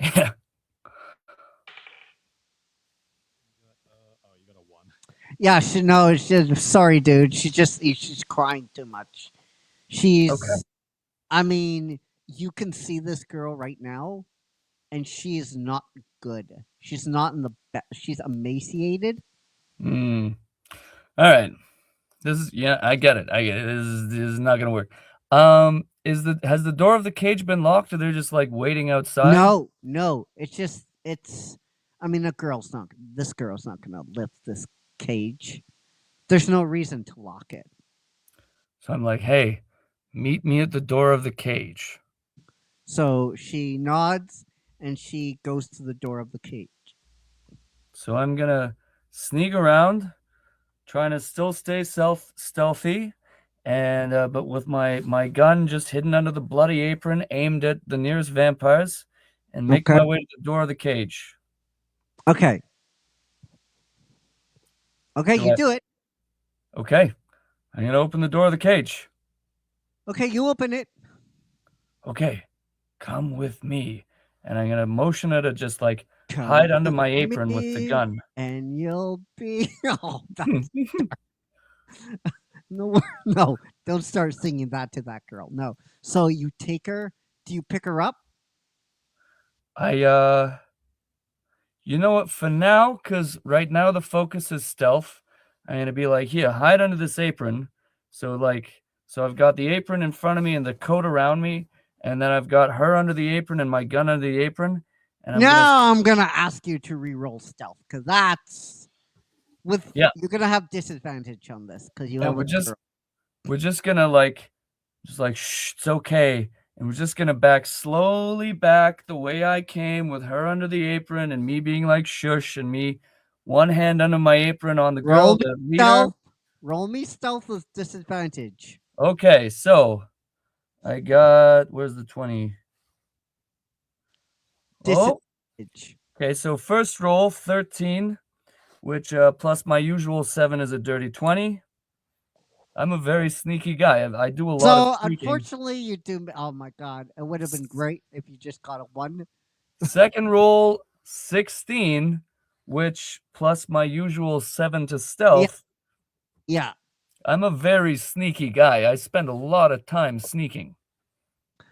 Yeah. You got a 1. Yeah, sorry, dude. She's crying too much. Okay. I mean, you can see this girl right now, and she is not good. She's not in the best. She's emaciated. All right. I get it. This is not gonna work. Has the door of the cage been locked, or they're just like waiting outside? No. I mean, this girl's not gonna lift this cage. There's no reason to lock it. So I'm like, hey, meet me at the door of the cage. So she nods and she goes to the door of the cage. So I'm gonna sneak around, trying to still stay stealthy, and but with my gun just hidden under the bloody apron, aimed at the nearest vampires, and make my way to the door of the cage. Okay. Okay, you do it. Okay. I'm gonna open the door of the cage. Okay, you open it. Okay. Come with me. And I'm gonna motion her to just like hide under my apron with the gun. And you'll be No, don't start singing that to that girl. No. So you take her, do you pick her up? You know what, for now, because right now the focus is stealth, I'm going to be like, here, hide under this apron. So I've got the apron in front of me and the coat around me, and then I've got her under the apron and my gun under the apron. And I'm going to ask you to re-roll stealth, because you're going to have disadvantage on this, because you have we're just going to shh, it's okay. And we're just going to back slowly back the way I came, with her under the apron and me being like shush, and me one hand under my apron on the girl. Roll me stealth with disadvantage. Okay, so I got, where's the 20? Disadvantage. Okay, so first roll, 13, which plus my usual 7 is a dirty 20. I'm a very sneaky guy. I do a lot of sneaking. Unfortunately, you do. Oh my god, it would have been great if you just got a 1. Second roll, 16, which plus my usual 7 to stealth. Yeah. I'm a very sneaky guy. I spend a lot of time sneaking.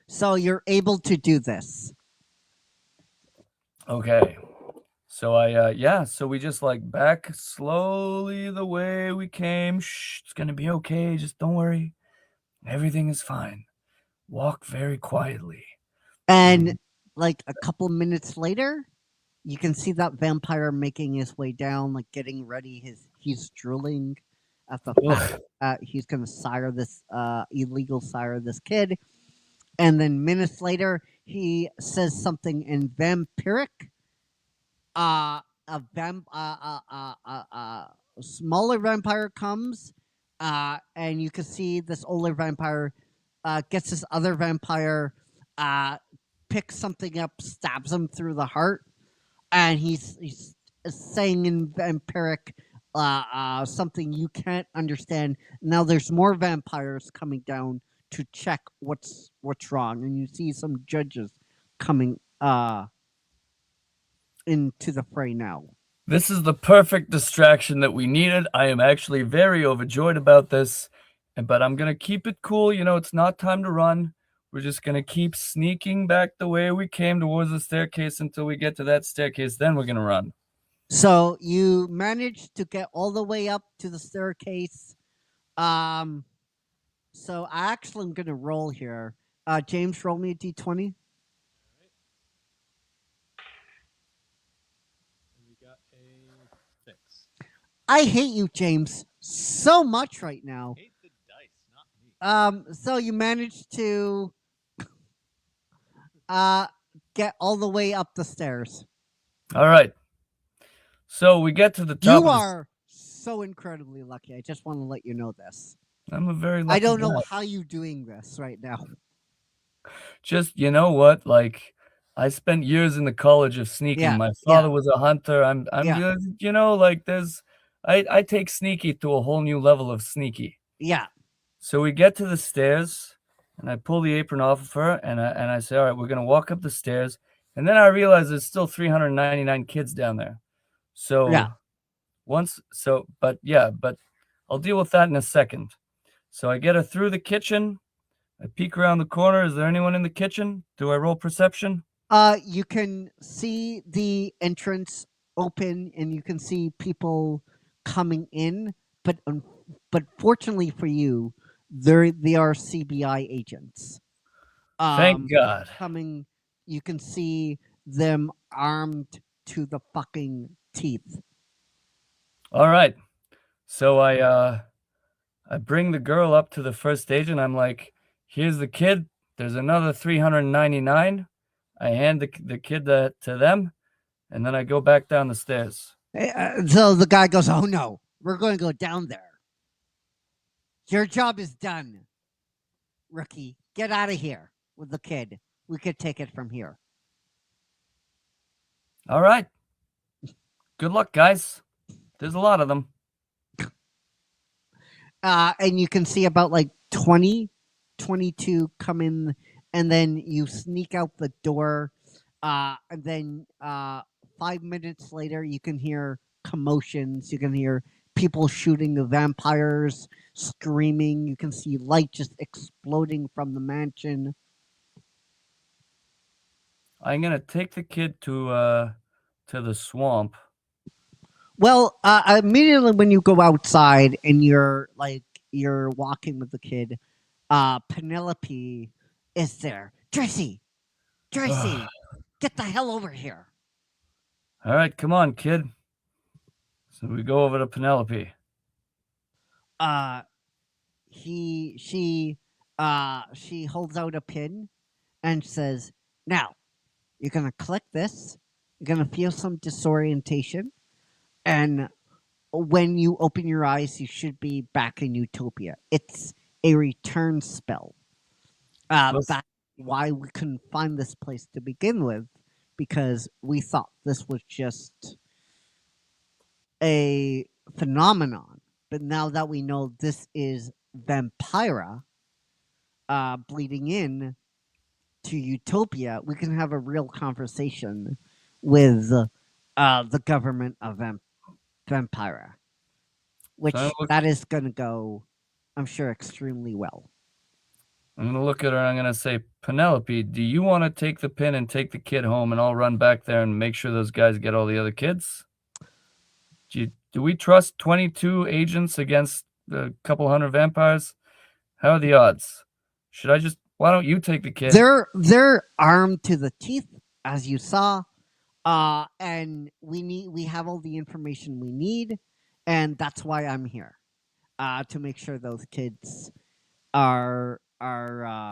So you're able to do this. Okay. So so we just back slowly the way we came. Shh, it's gonna be okay. Just don't worry. Everything is fine. Walk very quietly. And a couple minutes later, You can see that vampire making his way down, like getting ready. He's drooling at the fact he's going to sire this illegal sire this kid, and then minutes later he says something in vampiric. A smaller vampire comes, and you can see this older vampire gets this other vampire, picks something up, stabs him through the heart, and he's saying in vampiric something you can't understand. Now there's more vampires coming down to check what's wrong, and you see some judges coming into the fray now. This is the perfect distraction that we needed. I am actually very overjoyed about this, but I'm going to keep it cool. You know, it's not time to run. We're just going to keep sneaking back the way we came towards the staircase until we get to that staircase. Then we're going to run. So you managed to get all the way up to the staircase. So I actually am going to roll here. James, roll me a d20. I hate you, James, so much right now. Hate the dice, not me. So you managed to get all the way up the stairs. All right. So we get to the top. You are so incredibly lucky. I just want to let you know this. I'm a very lucky I don't know guy. how you're doing this right now. Just, you know what? Like, I spent years in the college of sneaking. Yeah, My father was a hunter. I'm Yeah. you know, like I take sneaky to a whole new level of sneaky. Yeah. So we get to the stairs, and I pull the apron off of her, and I say, all right, we're going to walk up the stairs. And then I realize there's still 399 kids down there. So Yeah. but I'll deal with that in a second. So I get her through the kitchen. I peek around the corner. Is there anyone in the kitchen? Do I roll perception? You can see the entrance open, and you can see people coming in. But fortunately for you, they are CBI agents. Thank God. Coming, you can see them armed to the fucking teeth. All right. So I bring the girl up to the first stage, and I'm like, here's the kid. There's another 399. I hand the kid to them, and then I go back down the stairs. So the guy goes, "Oh no, we're going to go down there. Your job is done, rookie. Get out of here with the kid. We could take it from here." All right. Good luck, guys. There's a lot of them. And you can see about like 20, 22 come in, and then you sneak out the door. And then 5 minutes later, you can hear commotions. You can hear people shooting the vampires, screaming. You can see light just exploding from the mansion. I'm gonna take the kid to the swamp. Well, immediately when you go outside and you're walking with the kid, Penelope is there. Tracy, get the hell over here. All right, come on, kid. So we go over to Penelope. She holds out a pin and says, "Now, you're gonna click this. You're gonna feel some disorientation, and when you open your eyes, you should be back in Utopia. It's a return spell. That's why we couldn't find this place to begin with, because we thought this was just a phenomenon. But now that we know this is Vampira bleeding in to Utopia, we can have a real conversation with the government of Vampira, which that is going to go, I'm sure, extremely well." I'm going to look at her and I'm going to say, Penelope, do you want to take the pin and take the kid home, and I'll run back there and make sure those guys get all the other kids? Do we trust 22 agents against a couple hundred vampires? How are the odds? Why don't you take the kid? They're armed to the teeth, as you saw. And we have all the information we need, and that's why I'm here, to make sure those kids are brought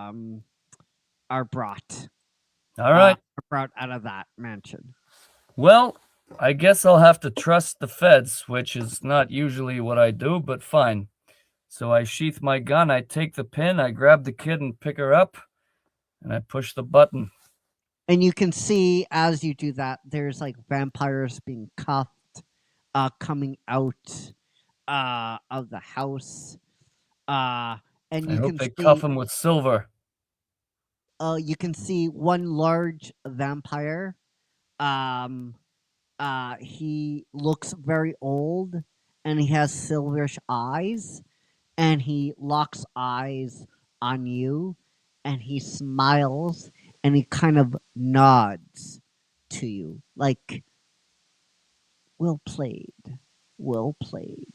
All right. brought out of that mansion. Well, I guess I'll have to trust the feds, which is not usually what I do, but fine. So I sheath my gun, I take the pin, I grab the kid and pick her up, and I push the button. And you can see as you do that, there's like vampires being cuffed, coming out of the house. And I you hope can they see cuff him with silver. you can see one large vampire. He looks very old, and he has silverish eyes, and he locks eyes on you, and he smiles, and he kind of nods to you, like, well played, well played.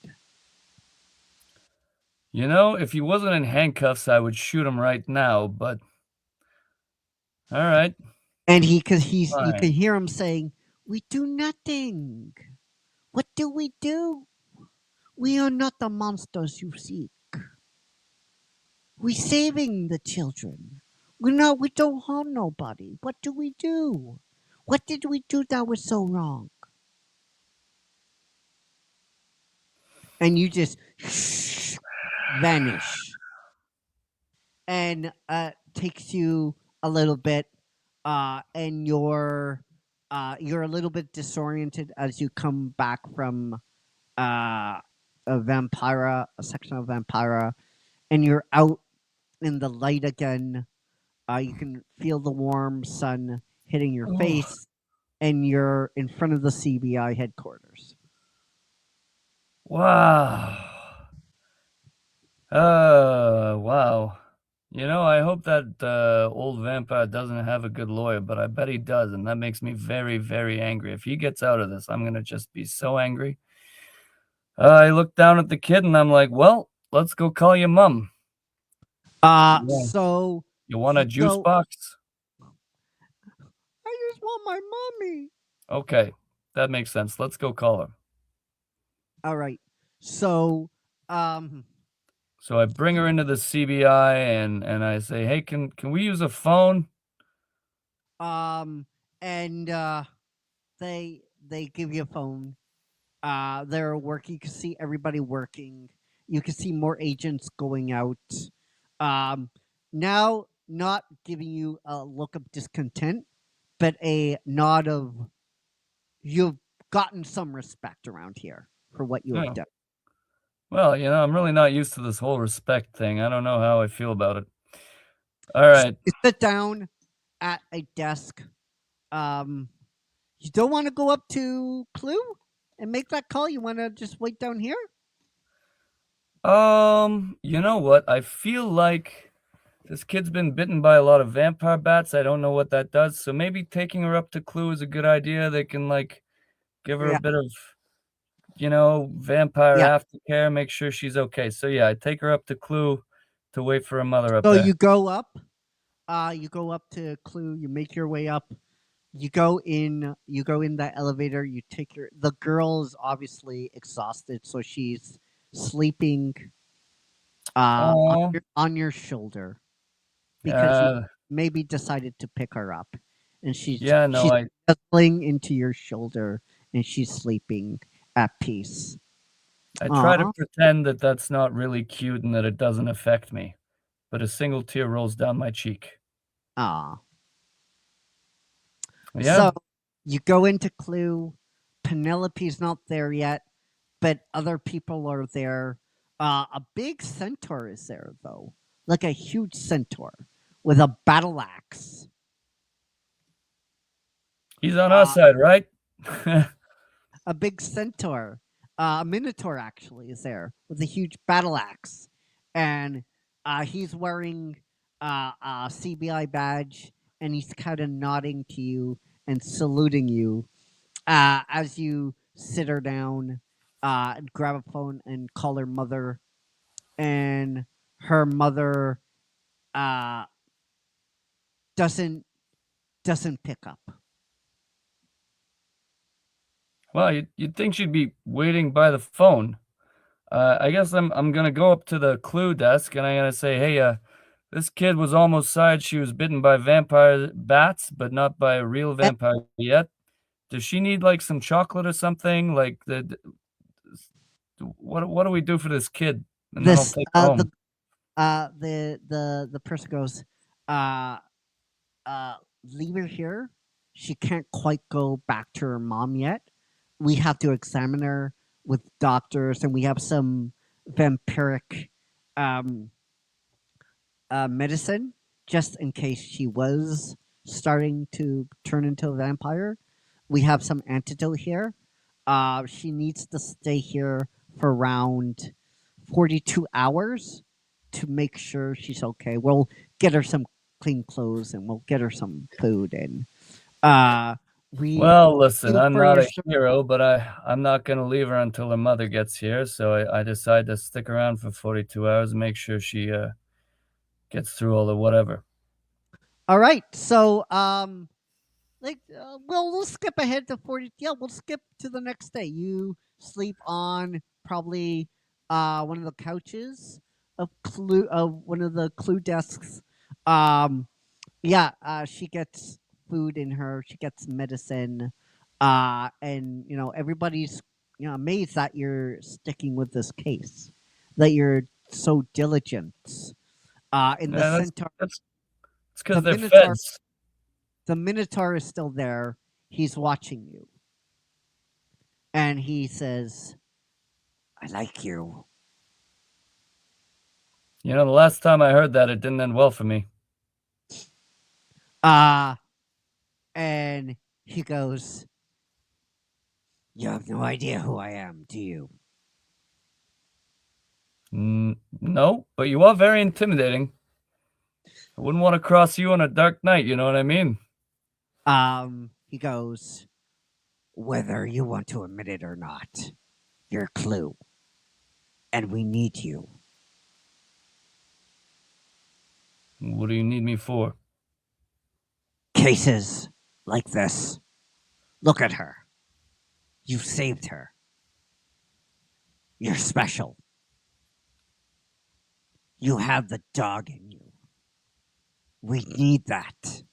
You know, if he wasn't in handcuffs, I would shoot him right now, but all right. And because you can Fine. hear him saying, "We do nothing. What do we do? We are not the monsters you seek. We saving the children. We don't harm nobody. What do we do? What did we do that was so wrong?" And you just vanish. And takes you a little bit, and you're a little bit disoriented as you come back from a section of Vampira, and you're out in the light again. You can feel the warm sun hitting your face, and you're in front of the CBI headquarters. Wow. Wow. You know, I hope that old vampire doesn't have a good lawyer, but I bet he does, and that makes me very, very angry. If he gets out of this, I'm gonna just be so angry. I look down at the kid and I'm like, well, let's go call your mom. Yeah. So You want a juice box? I just want my mommy. Okay, that makes sense. Let's go call her. All right. So So I bring her into the CBI and I say, hey, can we use a phone? and they give you a phone. They're working. You can see everybody working. You can see more agents going out. Now not giving you a look of discontent, but a nod of, you've gotten some respect around here for what you have done. Well, you know, I'm really not used to this whole respect thing. I don't know how I feel about it. All right. You sit down at a desk. You don't want to go up to Clue and make that call? You want to just wait down here? You know what? I feel like this kid's been bitten by a lot of vampire bats. I don't know what that does. So maybe taking her up to Clue is a good idea. They can, like, give her a bit of, you know, vampire aftercare, make sure she's okay. So yeah, I take her up to Clue to wait for her mother up there. So you go up to Clue, you make your way up. You go in that elevator, you take the girl is obviously exhausted, so she's sleeping on your shoulder because you maybe decided to pick her up, and she's nuzzling into your shoulder and she's sleeping at peace. I try to pretend that that's not really cute and that it doesn't affect me, but a single tear rolls down my cheek. Yeah. So you go into Clue. Penelope's not there yet, but other people are there. A big centaur is there, though, like a huge centaur with a battle axe. He's on our side, right? A big centaur, a minotaur actually, is there with a huge battle axe, and he's wearing a CBI badge, and he's kind of nodding to you and saluting you as you sit her down, grab a phone and call her mother, and her mother doesn't pick up. Well, you'd think she'd be waiting by the phone. I guess I'm gonna go up to the clue desk and I'm gonna say, hey, this kid was almost signed. She was bitten by vampire bats, but not by a real vampire yet. Does she need like some chocolate or something? Like what do we do for this kid? And then I'll take her home. The person goes, leave her here. She can't quite go back to her mom yet. We have to examine her with doctors, and we have some vampiric medicine just in case she was starting to turn into a vampire. We have some antidote here. She needs to stay here for around 42 hours to make sure she's okay. We'll get her some clean clothes and we'll get her some food. And well, listen, I'm not a hero, but I'm not going to leave her until her mother gets here. So I decide to stick around for 42 hours and make sure she gets through all the whatever. All right. So, we'll skip ahead to 40. Yeah, we'll skip to the next day. You sleep on probably one of the couches of one of the clue desks. She gets food in her. She gets medicine, and everybody's amazed that you're sticking with this case, that you're so diligent. In the centaur, it's because they're feds. The Minotaur is still there. He's watching you, and he says, "I like you." The last time I heard that, it didn't end well for me. And he goes, "You have no idea who I am, do you?" No, but you are very intimidating. I wouldn't want to cross you on a dark night, you know what I mean? He goes, "Whether you want to admit it or not, you're a clue. And we need you." What do you need me for? Cases like this. Look at her. You saved her. You're special. You have the dog in you. We need that.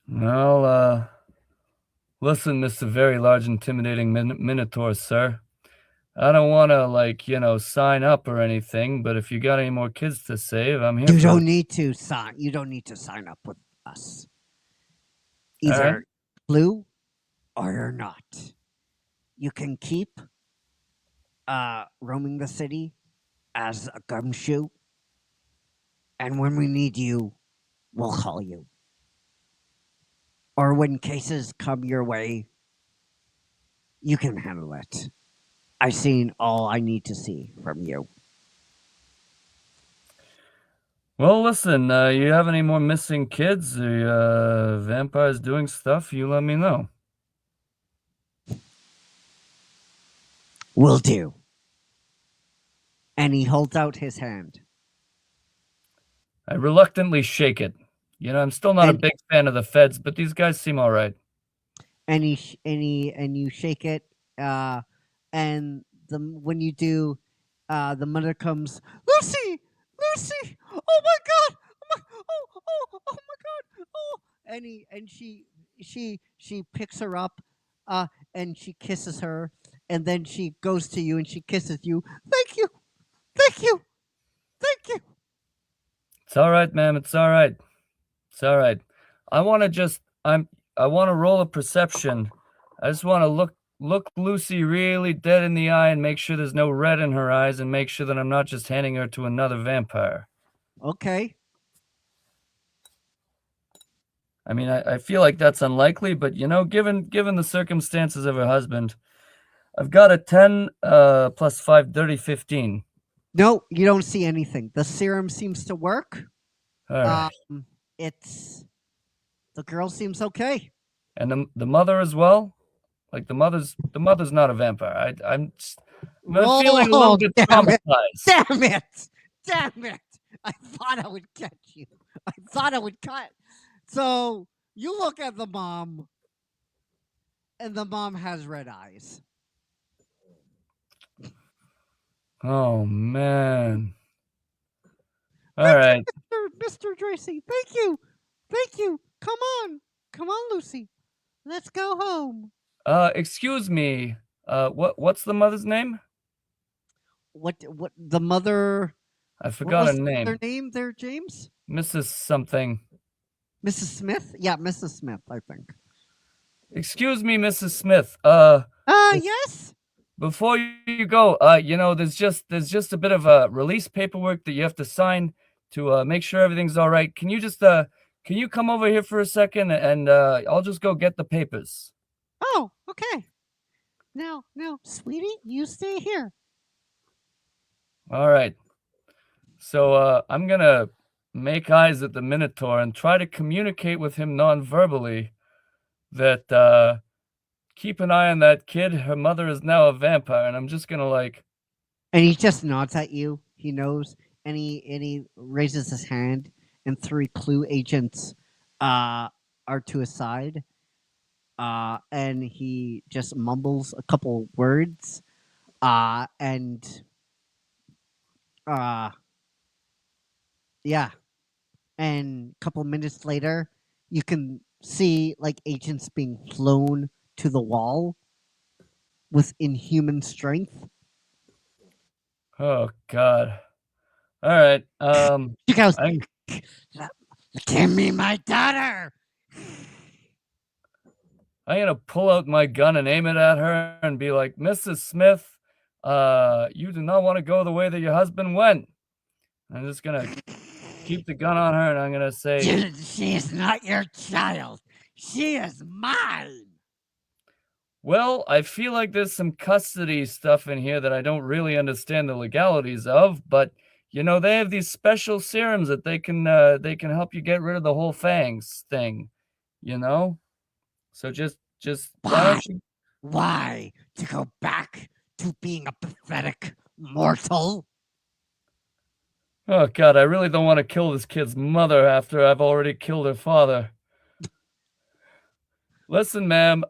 Well, listen, Mr. Very Large Intimidating Minotaur, sir. I don't want to, sign up or anything, but if you got any more kids to save, I'm here. You don't need to sign up with us. Either clue or you're not. You can keep roaming the city as a gumshoe, and when we need you, we'll call you. Or when cases come your way, you can handle it. I've seen all I need to see from you. Well, listen, you have any more missing kids or vampires doing stuff, you let me know. Will do. And he holds out his hand. I reluctantly shake it. I'm still not a big fan of the feds, but these guys seem all right. And you shake it, and when you do, the mother comes, Lucy, oh my God, oh my God, oh, and she picks her up, and she kisses her, and then she goes to you and she kisses you. Thank you. It's all right, ma'am. It's all right. I want to roll a perception. I just want to look Lucy really dead in the eye and make sure there's no red in her eyes and make sure that I'm not just handing her to another vampire. Okay. I mean, I feel like that's unlikely, but given the circumstances of her husband, I've got a 10 plus 5, dirty 15. No, you don't see anything. The serum seems to work. All right. The girl seems okay. And the mother as well? Like the mother's not a vampire. I'm feeling a little bit traumatized. Damn it! I thought I would catch you. I thought I would cut. So You look at the mom, and the mom has red eyes. Oh man. All right. Mr. Tracy, thank you. Thank you. Come on, Lucy. Let's go home. Excuse me. What's the mother's name? What the mother I what forgot her was their name. name there, James? Mrs. something. Mrs. Smith? Yeah, Mrs. Smith, I think. Excuse me, Mrs. Smith. Yes? Before you go, there's just a bit of release paperwork that you have to sign to make sure everything's all right. Can you come over here for a second and I'll just go get the papers. Oh, okay. Now, sweetie, you stay here. All right. So I'm gonna make eyes at the Minotaur and try to communicate with him non-verbally that keep an eye on that kid. Her mother is now a vampire, and I'm just gonna like. And he just nods at you. He knows, and he raises his hand, and 3 clue agents are to his side. And he just mumbles a couple words, and yeah, and a couple minutes later, you can see like agents being flown to the wall with inhuman strength. Oh God! All right. She goes, "Give me my daughter." I'm gonna pull out my gun and aim it at her and be like, Mrs. Smith, you do not want to go the way that your husband went. I'm just gonna keep the gun on her and I'm gonna say, she is not your child. She is mine. well, I feel like there's some custody stuff in here that I don't really understand the legalities of, but they have these special serums that they can help you get rid of the whole fangs thing, So just why to go back to being a pathetic mortal? Oh God, I really don't want to kill this kid's mother after I've already killed her father. Listen, ma'am,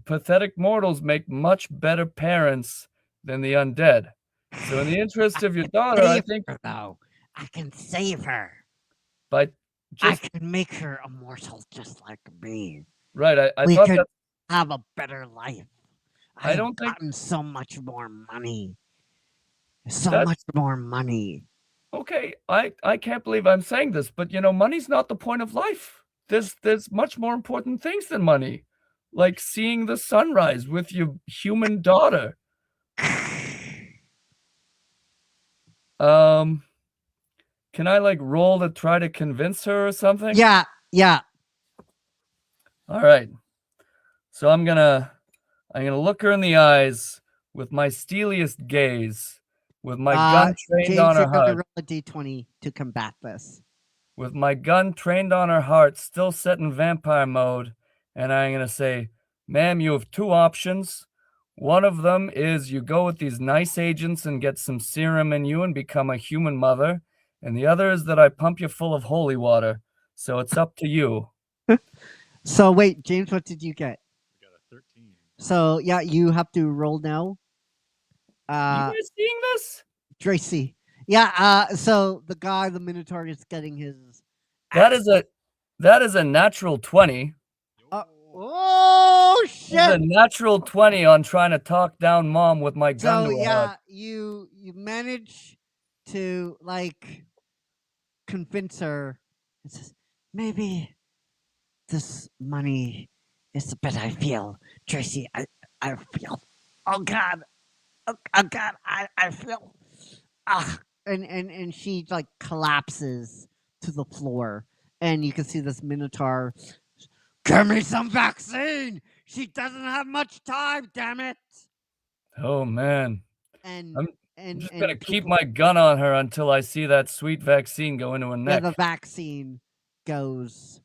pathetic mortals make much better parents than the undead. So in the interest of your daughter, I think though I can save her. But I can make her a mortal just like me. Right, I we thought could that have a better life. I don't think gotten so much more money. So much more money. Okay, I can't believe I'm saying this, but money's not the point of life. There's much more important things than money, like seeing the sunrise with your human daughter. Can I like roll to try to convince her or something? Yeah. All right. So I'm gonna look her in the eyes with my steeliest gaze. With my gun trained James, on her you're going to heart. roll a d20 to combat this. With my gun trained on her heart, still set in vampire mode, and I'm going to say, ma'am, you have 2 options. One of them is you go with these nice agents and get some serum in you and become a human mother. And the other is that I pump you full of holy water. So it's up to you. So wait, James, what did you get? I got a 13. So yeah, you have to roll now. You guys seeing this? Tracy. Yeah, so the guy, the Minotaur, is getting his That is a natural 20. Oh shit! It's a natural 20 on trying to talk down mom with my gun to her heart. you manage to like convince her. It says, maybe this money is the bit I feel, Tracy. I feel. Oh God. Oh God. I feel. And she like collapses to the floor, and you can see this Minotaur. Give me some vaccine. She doesn't have much time. Damn it. Oh man. And I'm just gonna keep my gun on her until I see that sweet vaccine go into her neck. Yeah, the vaccine goes.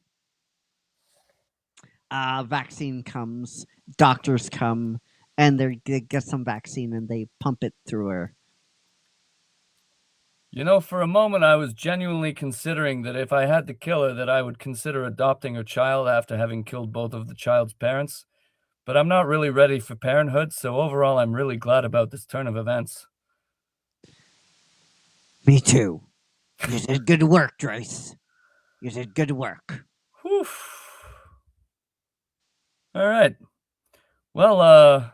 Vaccine comes. Doctors come, and they get some vaccine and they pump it through her. You know, for a moment, I was genuinely considering that if I had to kill her, that I would consider adopting her child after having killed both of the child's parents. But I'm not really ready for parenthood, so overall, I'm really glad about this turn of events. Me too. You did good work, Drace. You did good work. Whew. All right. Well,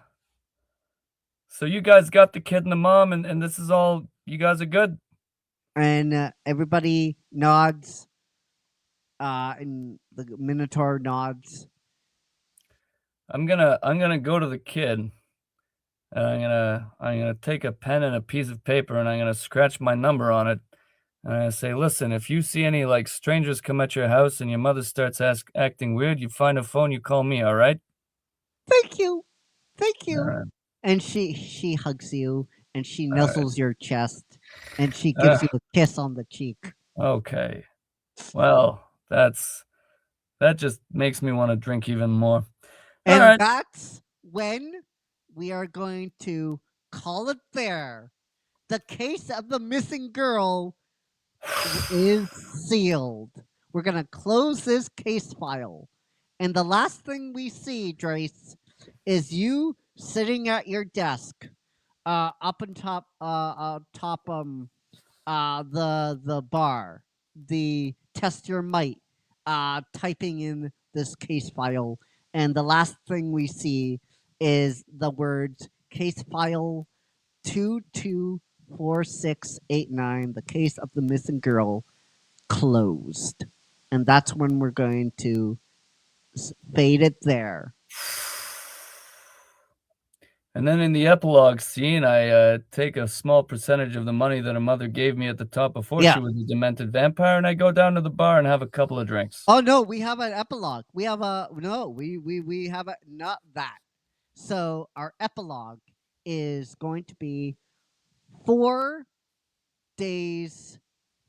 so you guys got the kid and the mom, and this is all, you guys are good? And everybody nods. And the Minotaur nods. I'm gonna go to the kid. I'm gonna take a pen and a piece of paper, and I'm gonna scratch my number on it. And I say, listen, if you see any like strangers come at your house and your mother starts acting weird, you find a phone, you call me, all right? Thank you. Thank you. All right. And she hugs you and she All right. nuzzles your chest and she gives you a kiss on the cheek. Okay. Well, that just makes me want to drink even more. And all right. That's when we are going to call it there. The case of the missing girl is sealed. We're going to close this case file. And the last thing we see, Drace, is you sitting at your desk, up on top, the bar, the test your might, typing in this case file, and the last thing we see is the words case file 224689, the case of the missing girl, closed. And that's when we're going to fade it there. And then in the epilogue scene, I take a small percentage of the money that her mother gave me at the top before she was a demented vampire, and I go down to the bar and have a couple of drinks. Oh no, we have an epilogue. We have a we have a not that. So our epilogue is going to be 4 days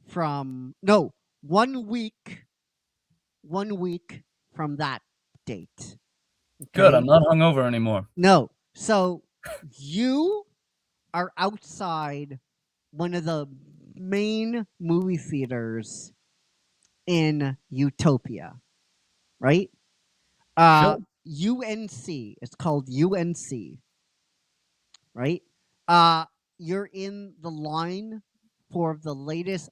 from 1 week. 1 week from that date. Okay? Good, I'm not hungover anymore. No. So you are outside one of the main movie theaters in Utopia, right? Sure. UNC. It's called UNC, right? You're in the line for the latest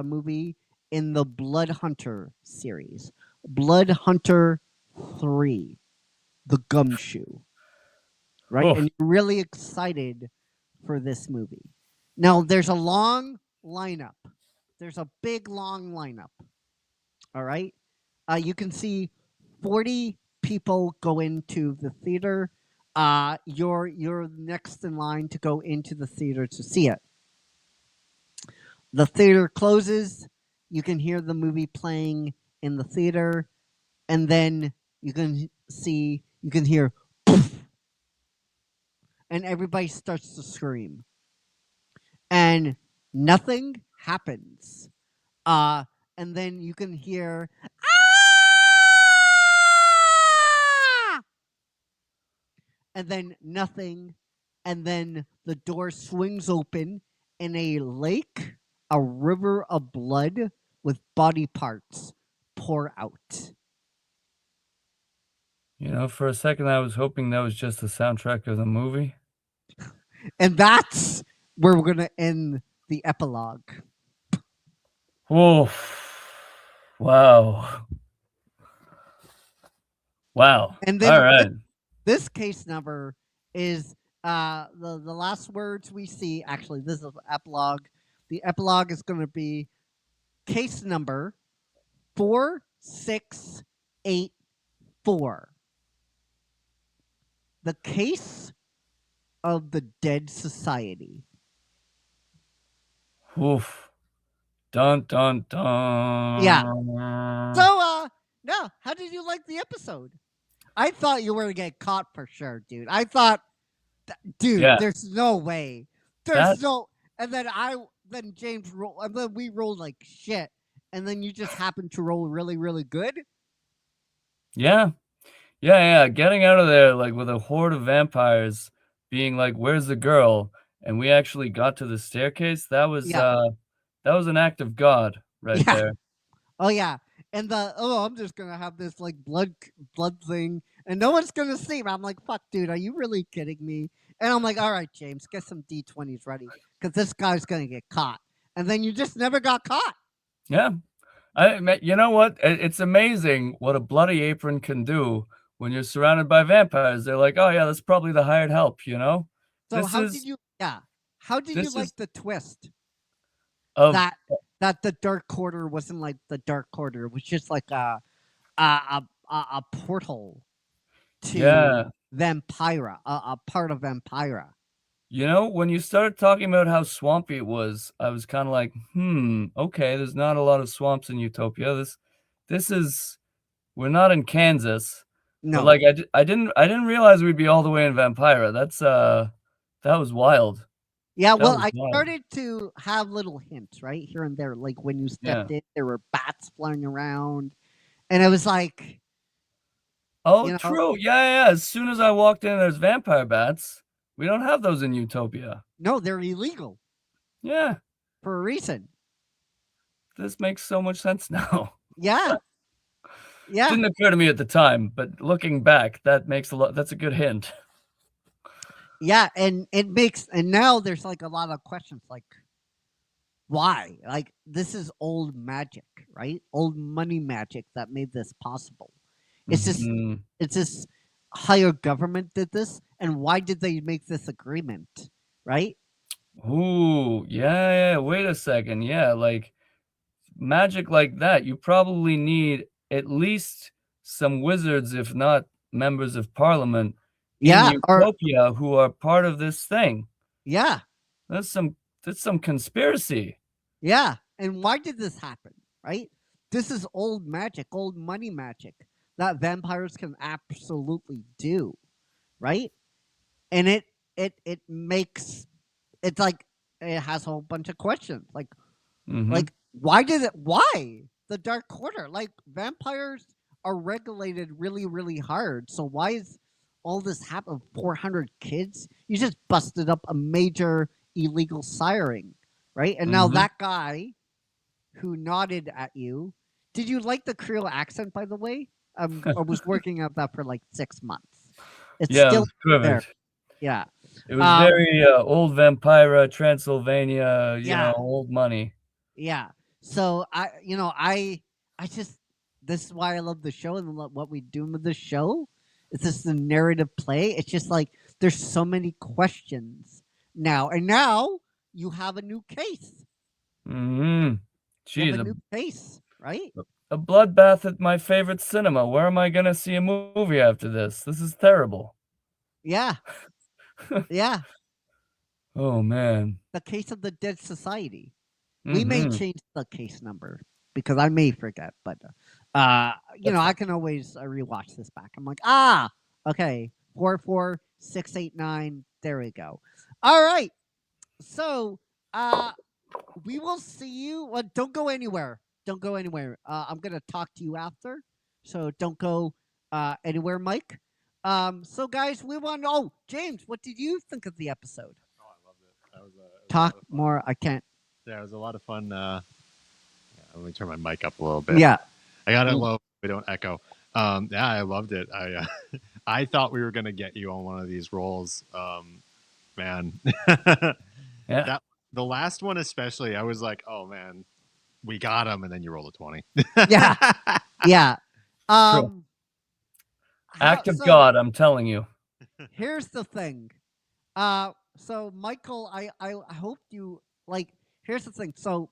movie in the Blood Hunter series, Blood Hunter 3, The Gumshoe, right? Oh. And you're really excited for this movie. Now, there's a long lineup. There's a big, long lineup. All right? You can see 40 people go into the theater. You're next in line to go into the theater to see it. The theater closes. You can hear the movie playing in the theater. And then you can hear poof, and everybody starts to scream. And nothing happens. And then you can hear ah! And then nothing. And then the door swings open and a lake, a river of blood with body parts pour out. You know, for a second I was hoping that was just the soundtrack of the movie. And that's where we're going to end the epilogue. Oh, wow. Wow. And then all right. This case number is the last words we see. Actually, this is the epilogue. The epilogue is going to be case number 4684. The case of the Dead Society. Oof. Dun, dun, dun. Yeah. So, no, how did you like the episode? I thought you were going to get caught for sure, dude. I thought, dude, there's no way. There's no. And then James rolled, and then we rolled like shit. And then you just happened to roll really, really good. Yeah. Yeah. Getting out of there like with a horde of vampires being like, where's the girl? and we actually got to the staircase, that was Yeah. an act of God right Yeah. there. Oh yeah, and I'm just gonna have this like blood thing, and no one's gonna see me. I'm like, fuck, dude, are you really kidding me? And I'm like, all right, James, get some D20s ready, because this guy's gonna get caught. And then you just never got caught. Yeah. You know what? It's amazing what a bloody apron can do when you're surrounded by vampires. They're like, oh yeah, that's probably the hired help, you know? So This how is did you? Yeah, how did you this like is the twist of that the dark quarter wasn't like the dark quarter? It was just like a portal to yeah. Vampira, a part of Vampira. You know, when you started talking about how swampy it was, I was kind of like, okay, there's not a lot of swamps in Utopia. This is we're not in Kansas, but No. like I didn't realize we'd be all the way in Vampira. That was wild. Yeah, That well, was I wild. started to have little hints, right, here and there. Like when you stepped in, there were bats flying around, and it was like, Oh, you know, true. Yeah. As soon as I walked in, there's vampire bats. We don't have those in Utopia. no, they're illegal Yeah, for a reason. this makes so much sense now. Yeah, yeah, Didn't occur to me at the time, but looking back, that's a good hint. yeah, and it makes, and now there's like a lot of questions, like why? Like this is old magic, right? Old money magic that made this possible. It's just, Mhm. it's this higher government did this, and why did they make this agreement, right? Ooh, yeah. Wait a second. Yeah, like magic like that, you probably need at least some wizards, if not members of parliament, in Yeah, or Utopia who are part of this thing. yeah, That's some conspiracy. yeah. And why did this happen? Right? This is old magic, old money magic that vampires can absolutely do, right? And it makes, it's like it has a whole bunch of questions. Mhm. Like why the dark quarter? Like vampires are regulated really, really hard. So why is all this happen? 400 kids? You just busted up a major illegal siring, right? And now Mhm. that guy who nodded at you. Did you like the Creole accent, by the way? I was working at that for like 6 months. It's Yeah, it still was there. perfect. Yeah. It was very old Vampira, Transylvania, Yeah. old money. Yeah. So I just, this is why I love the show and what we do with the show. It's just the narrative play. It's just like there's so many questions now, and now you have a new case. Mhm. You have Jeez, a new case, right? a bloodbath at my favorite cinema. Where am I gonna see a movie after this? This is terrible. Yeah. Yeah. Oh man. The case of the Dead Society. We may Mhm. change the case number because I may forget, but I can always rewatch this back. I'm like, okay, 44689. There we go. All right. So we will see you. Well, don't go anywhere. Don't go anywhere. I'm gonna talk to you after. So don't go anywhere, Mike. So guys, we want. Oh, James, what did you think of the episode? Oh, I loved it. That was Talk more. I can't. Yeah, it was a lot of fun. Let me turn my mic up a little bit. Yeah. I got it low. We don't echo. Yeah, I loved it. I I thought we were gonna get you on one of these roles, man. Yeah. The last one especially, I was like, oh man, we got him, and then you roll a 20. Yeah. Yeah. Act of God, I'm telling you. Here's the thing. So Michael, I hope you like. Here's the thing. So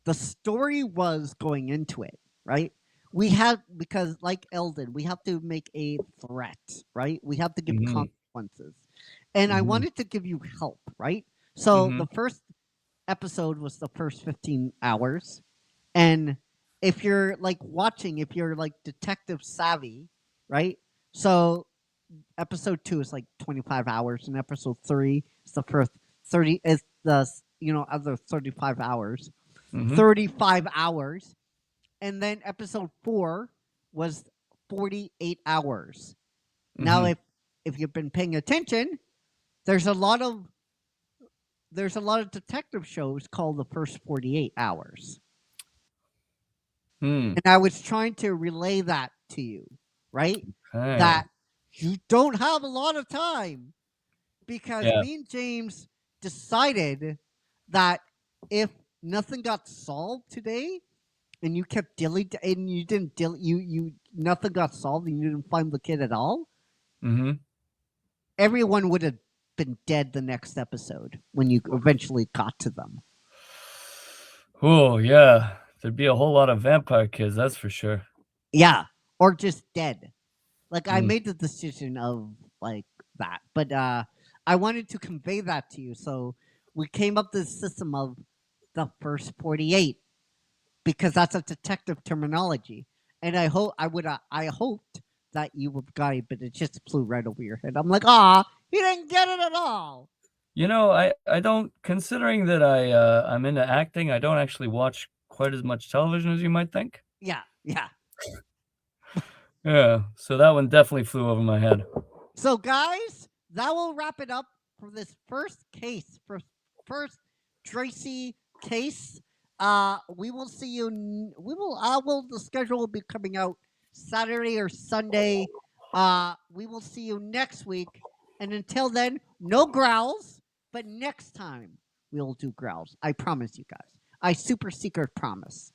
the story was going into it, right? We have, because like Eldon, we have to make a threat, right? We have to give consequences, and I wanted to give you help, right? So the first episode was the first 15 hours, and if you're like watching, if you're like detective savvy, right? So episode 2 is like 25 hours, and episode 3 is the first 30 is the other 35 hours. 35 hours, and then episode 4 was 48 hours. Now if you've been paying attention, there's a lot of detective shows called The First 48 Hours. And I was trying to relay that to you, right? Okay. That you don't have a lot of time because me and James decided that if nothing got solved today and you kept and you didn't nothing got solved and you didn't find the kid at all, everyone would have been dead the next episode when you eventually got to them. Oh, yeah. There'd be a whole lot of vampire kids, that's for sure. Yeah, or just dead. Like, I made the decision of, like, that. But I wanted to convey that to you. So we came up with this system of the first 48 because that's a detective terminology. And I hoped that you would got it, but it just flew right over your head. I'm like, he didn't get it at all. You know, I don't, considering that I'm into acting, I don't actually watch quite as much television as you might think. Yeah. Yeah, so that one definitely flew over my head. So, guys, that will wrap it up for this first case, first Tracy case. We will see you. The schedule will be coming out Saturday or Sunday. We will see you next week. And until then, no growls. But next time we'll do growls. I promise you guys. I super secret promise.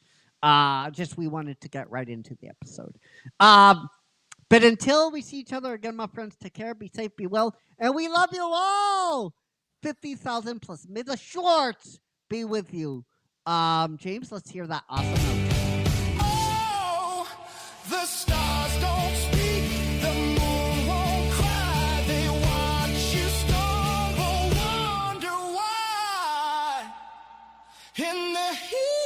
Just we wanted to get right into the episode. But until we see each other again, my friends, take care, be safe, be well, and we love you all. 50,000 plus. May the shorts be with you. James, let's hear that awesome note. Oh, the stars don't speak, the moon won't cry. They watch you stumble, wonder why. In the heat.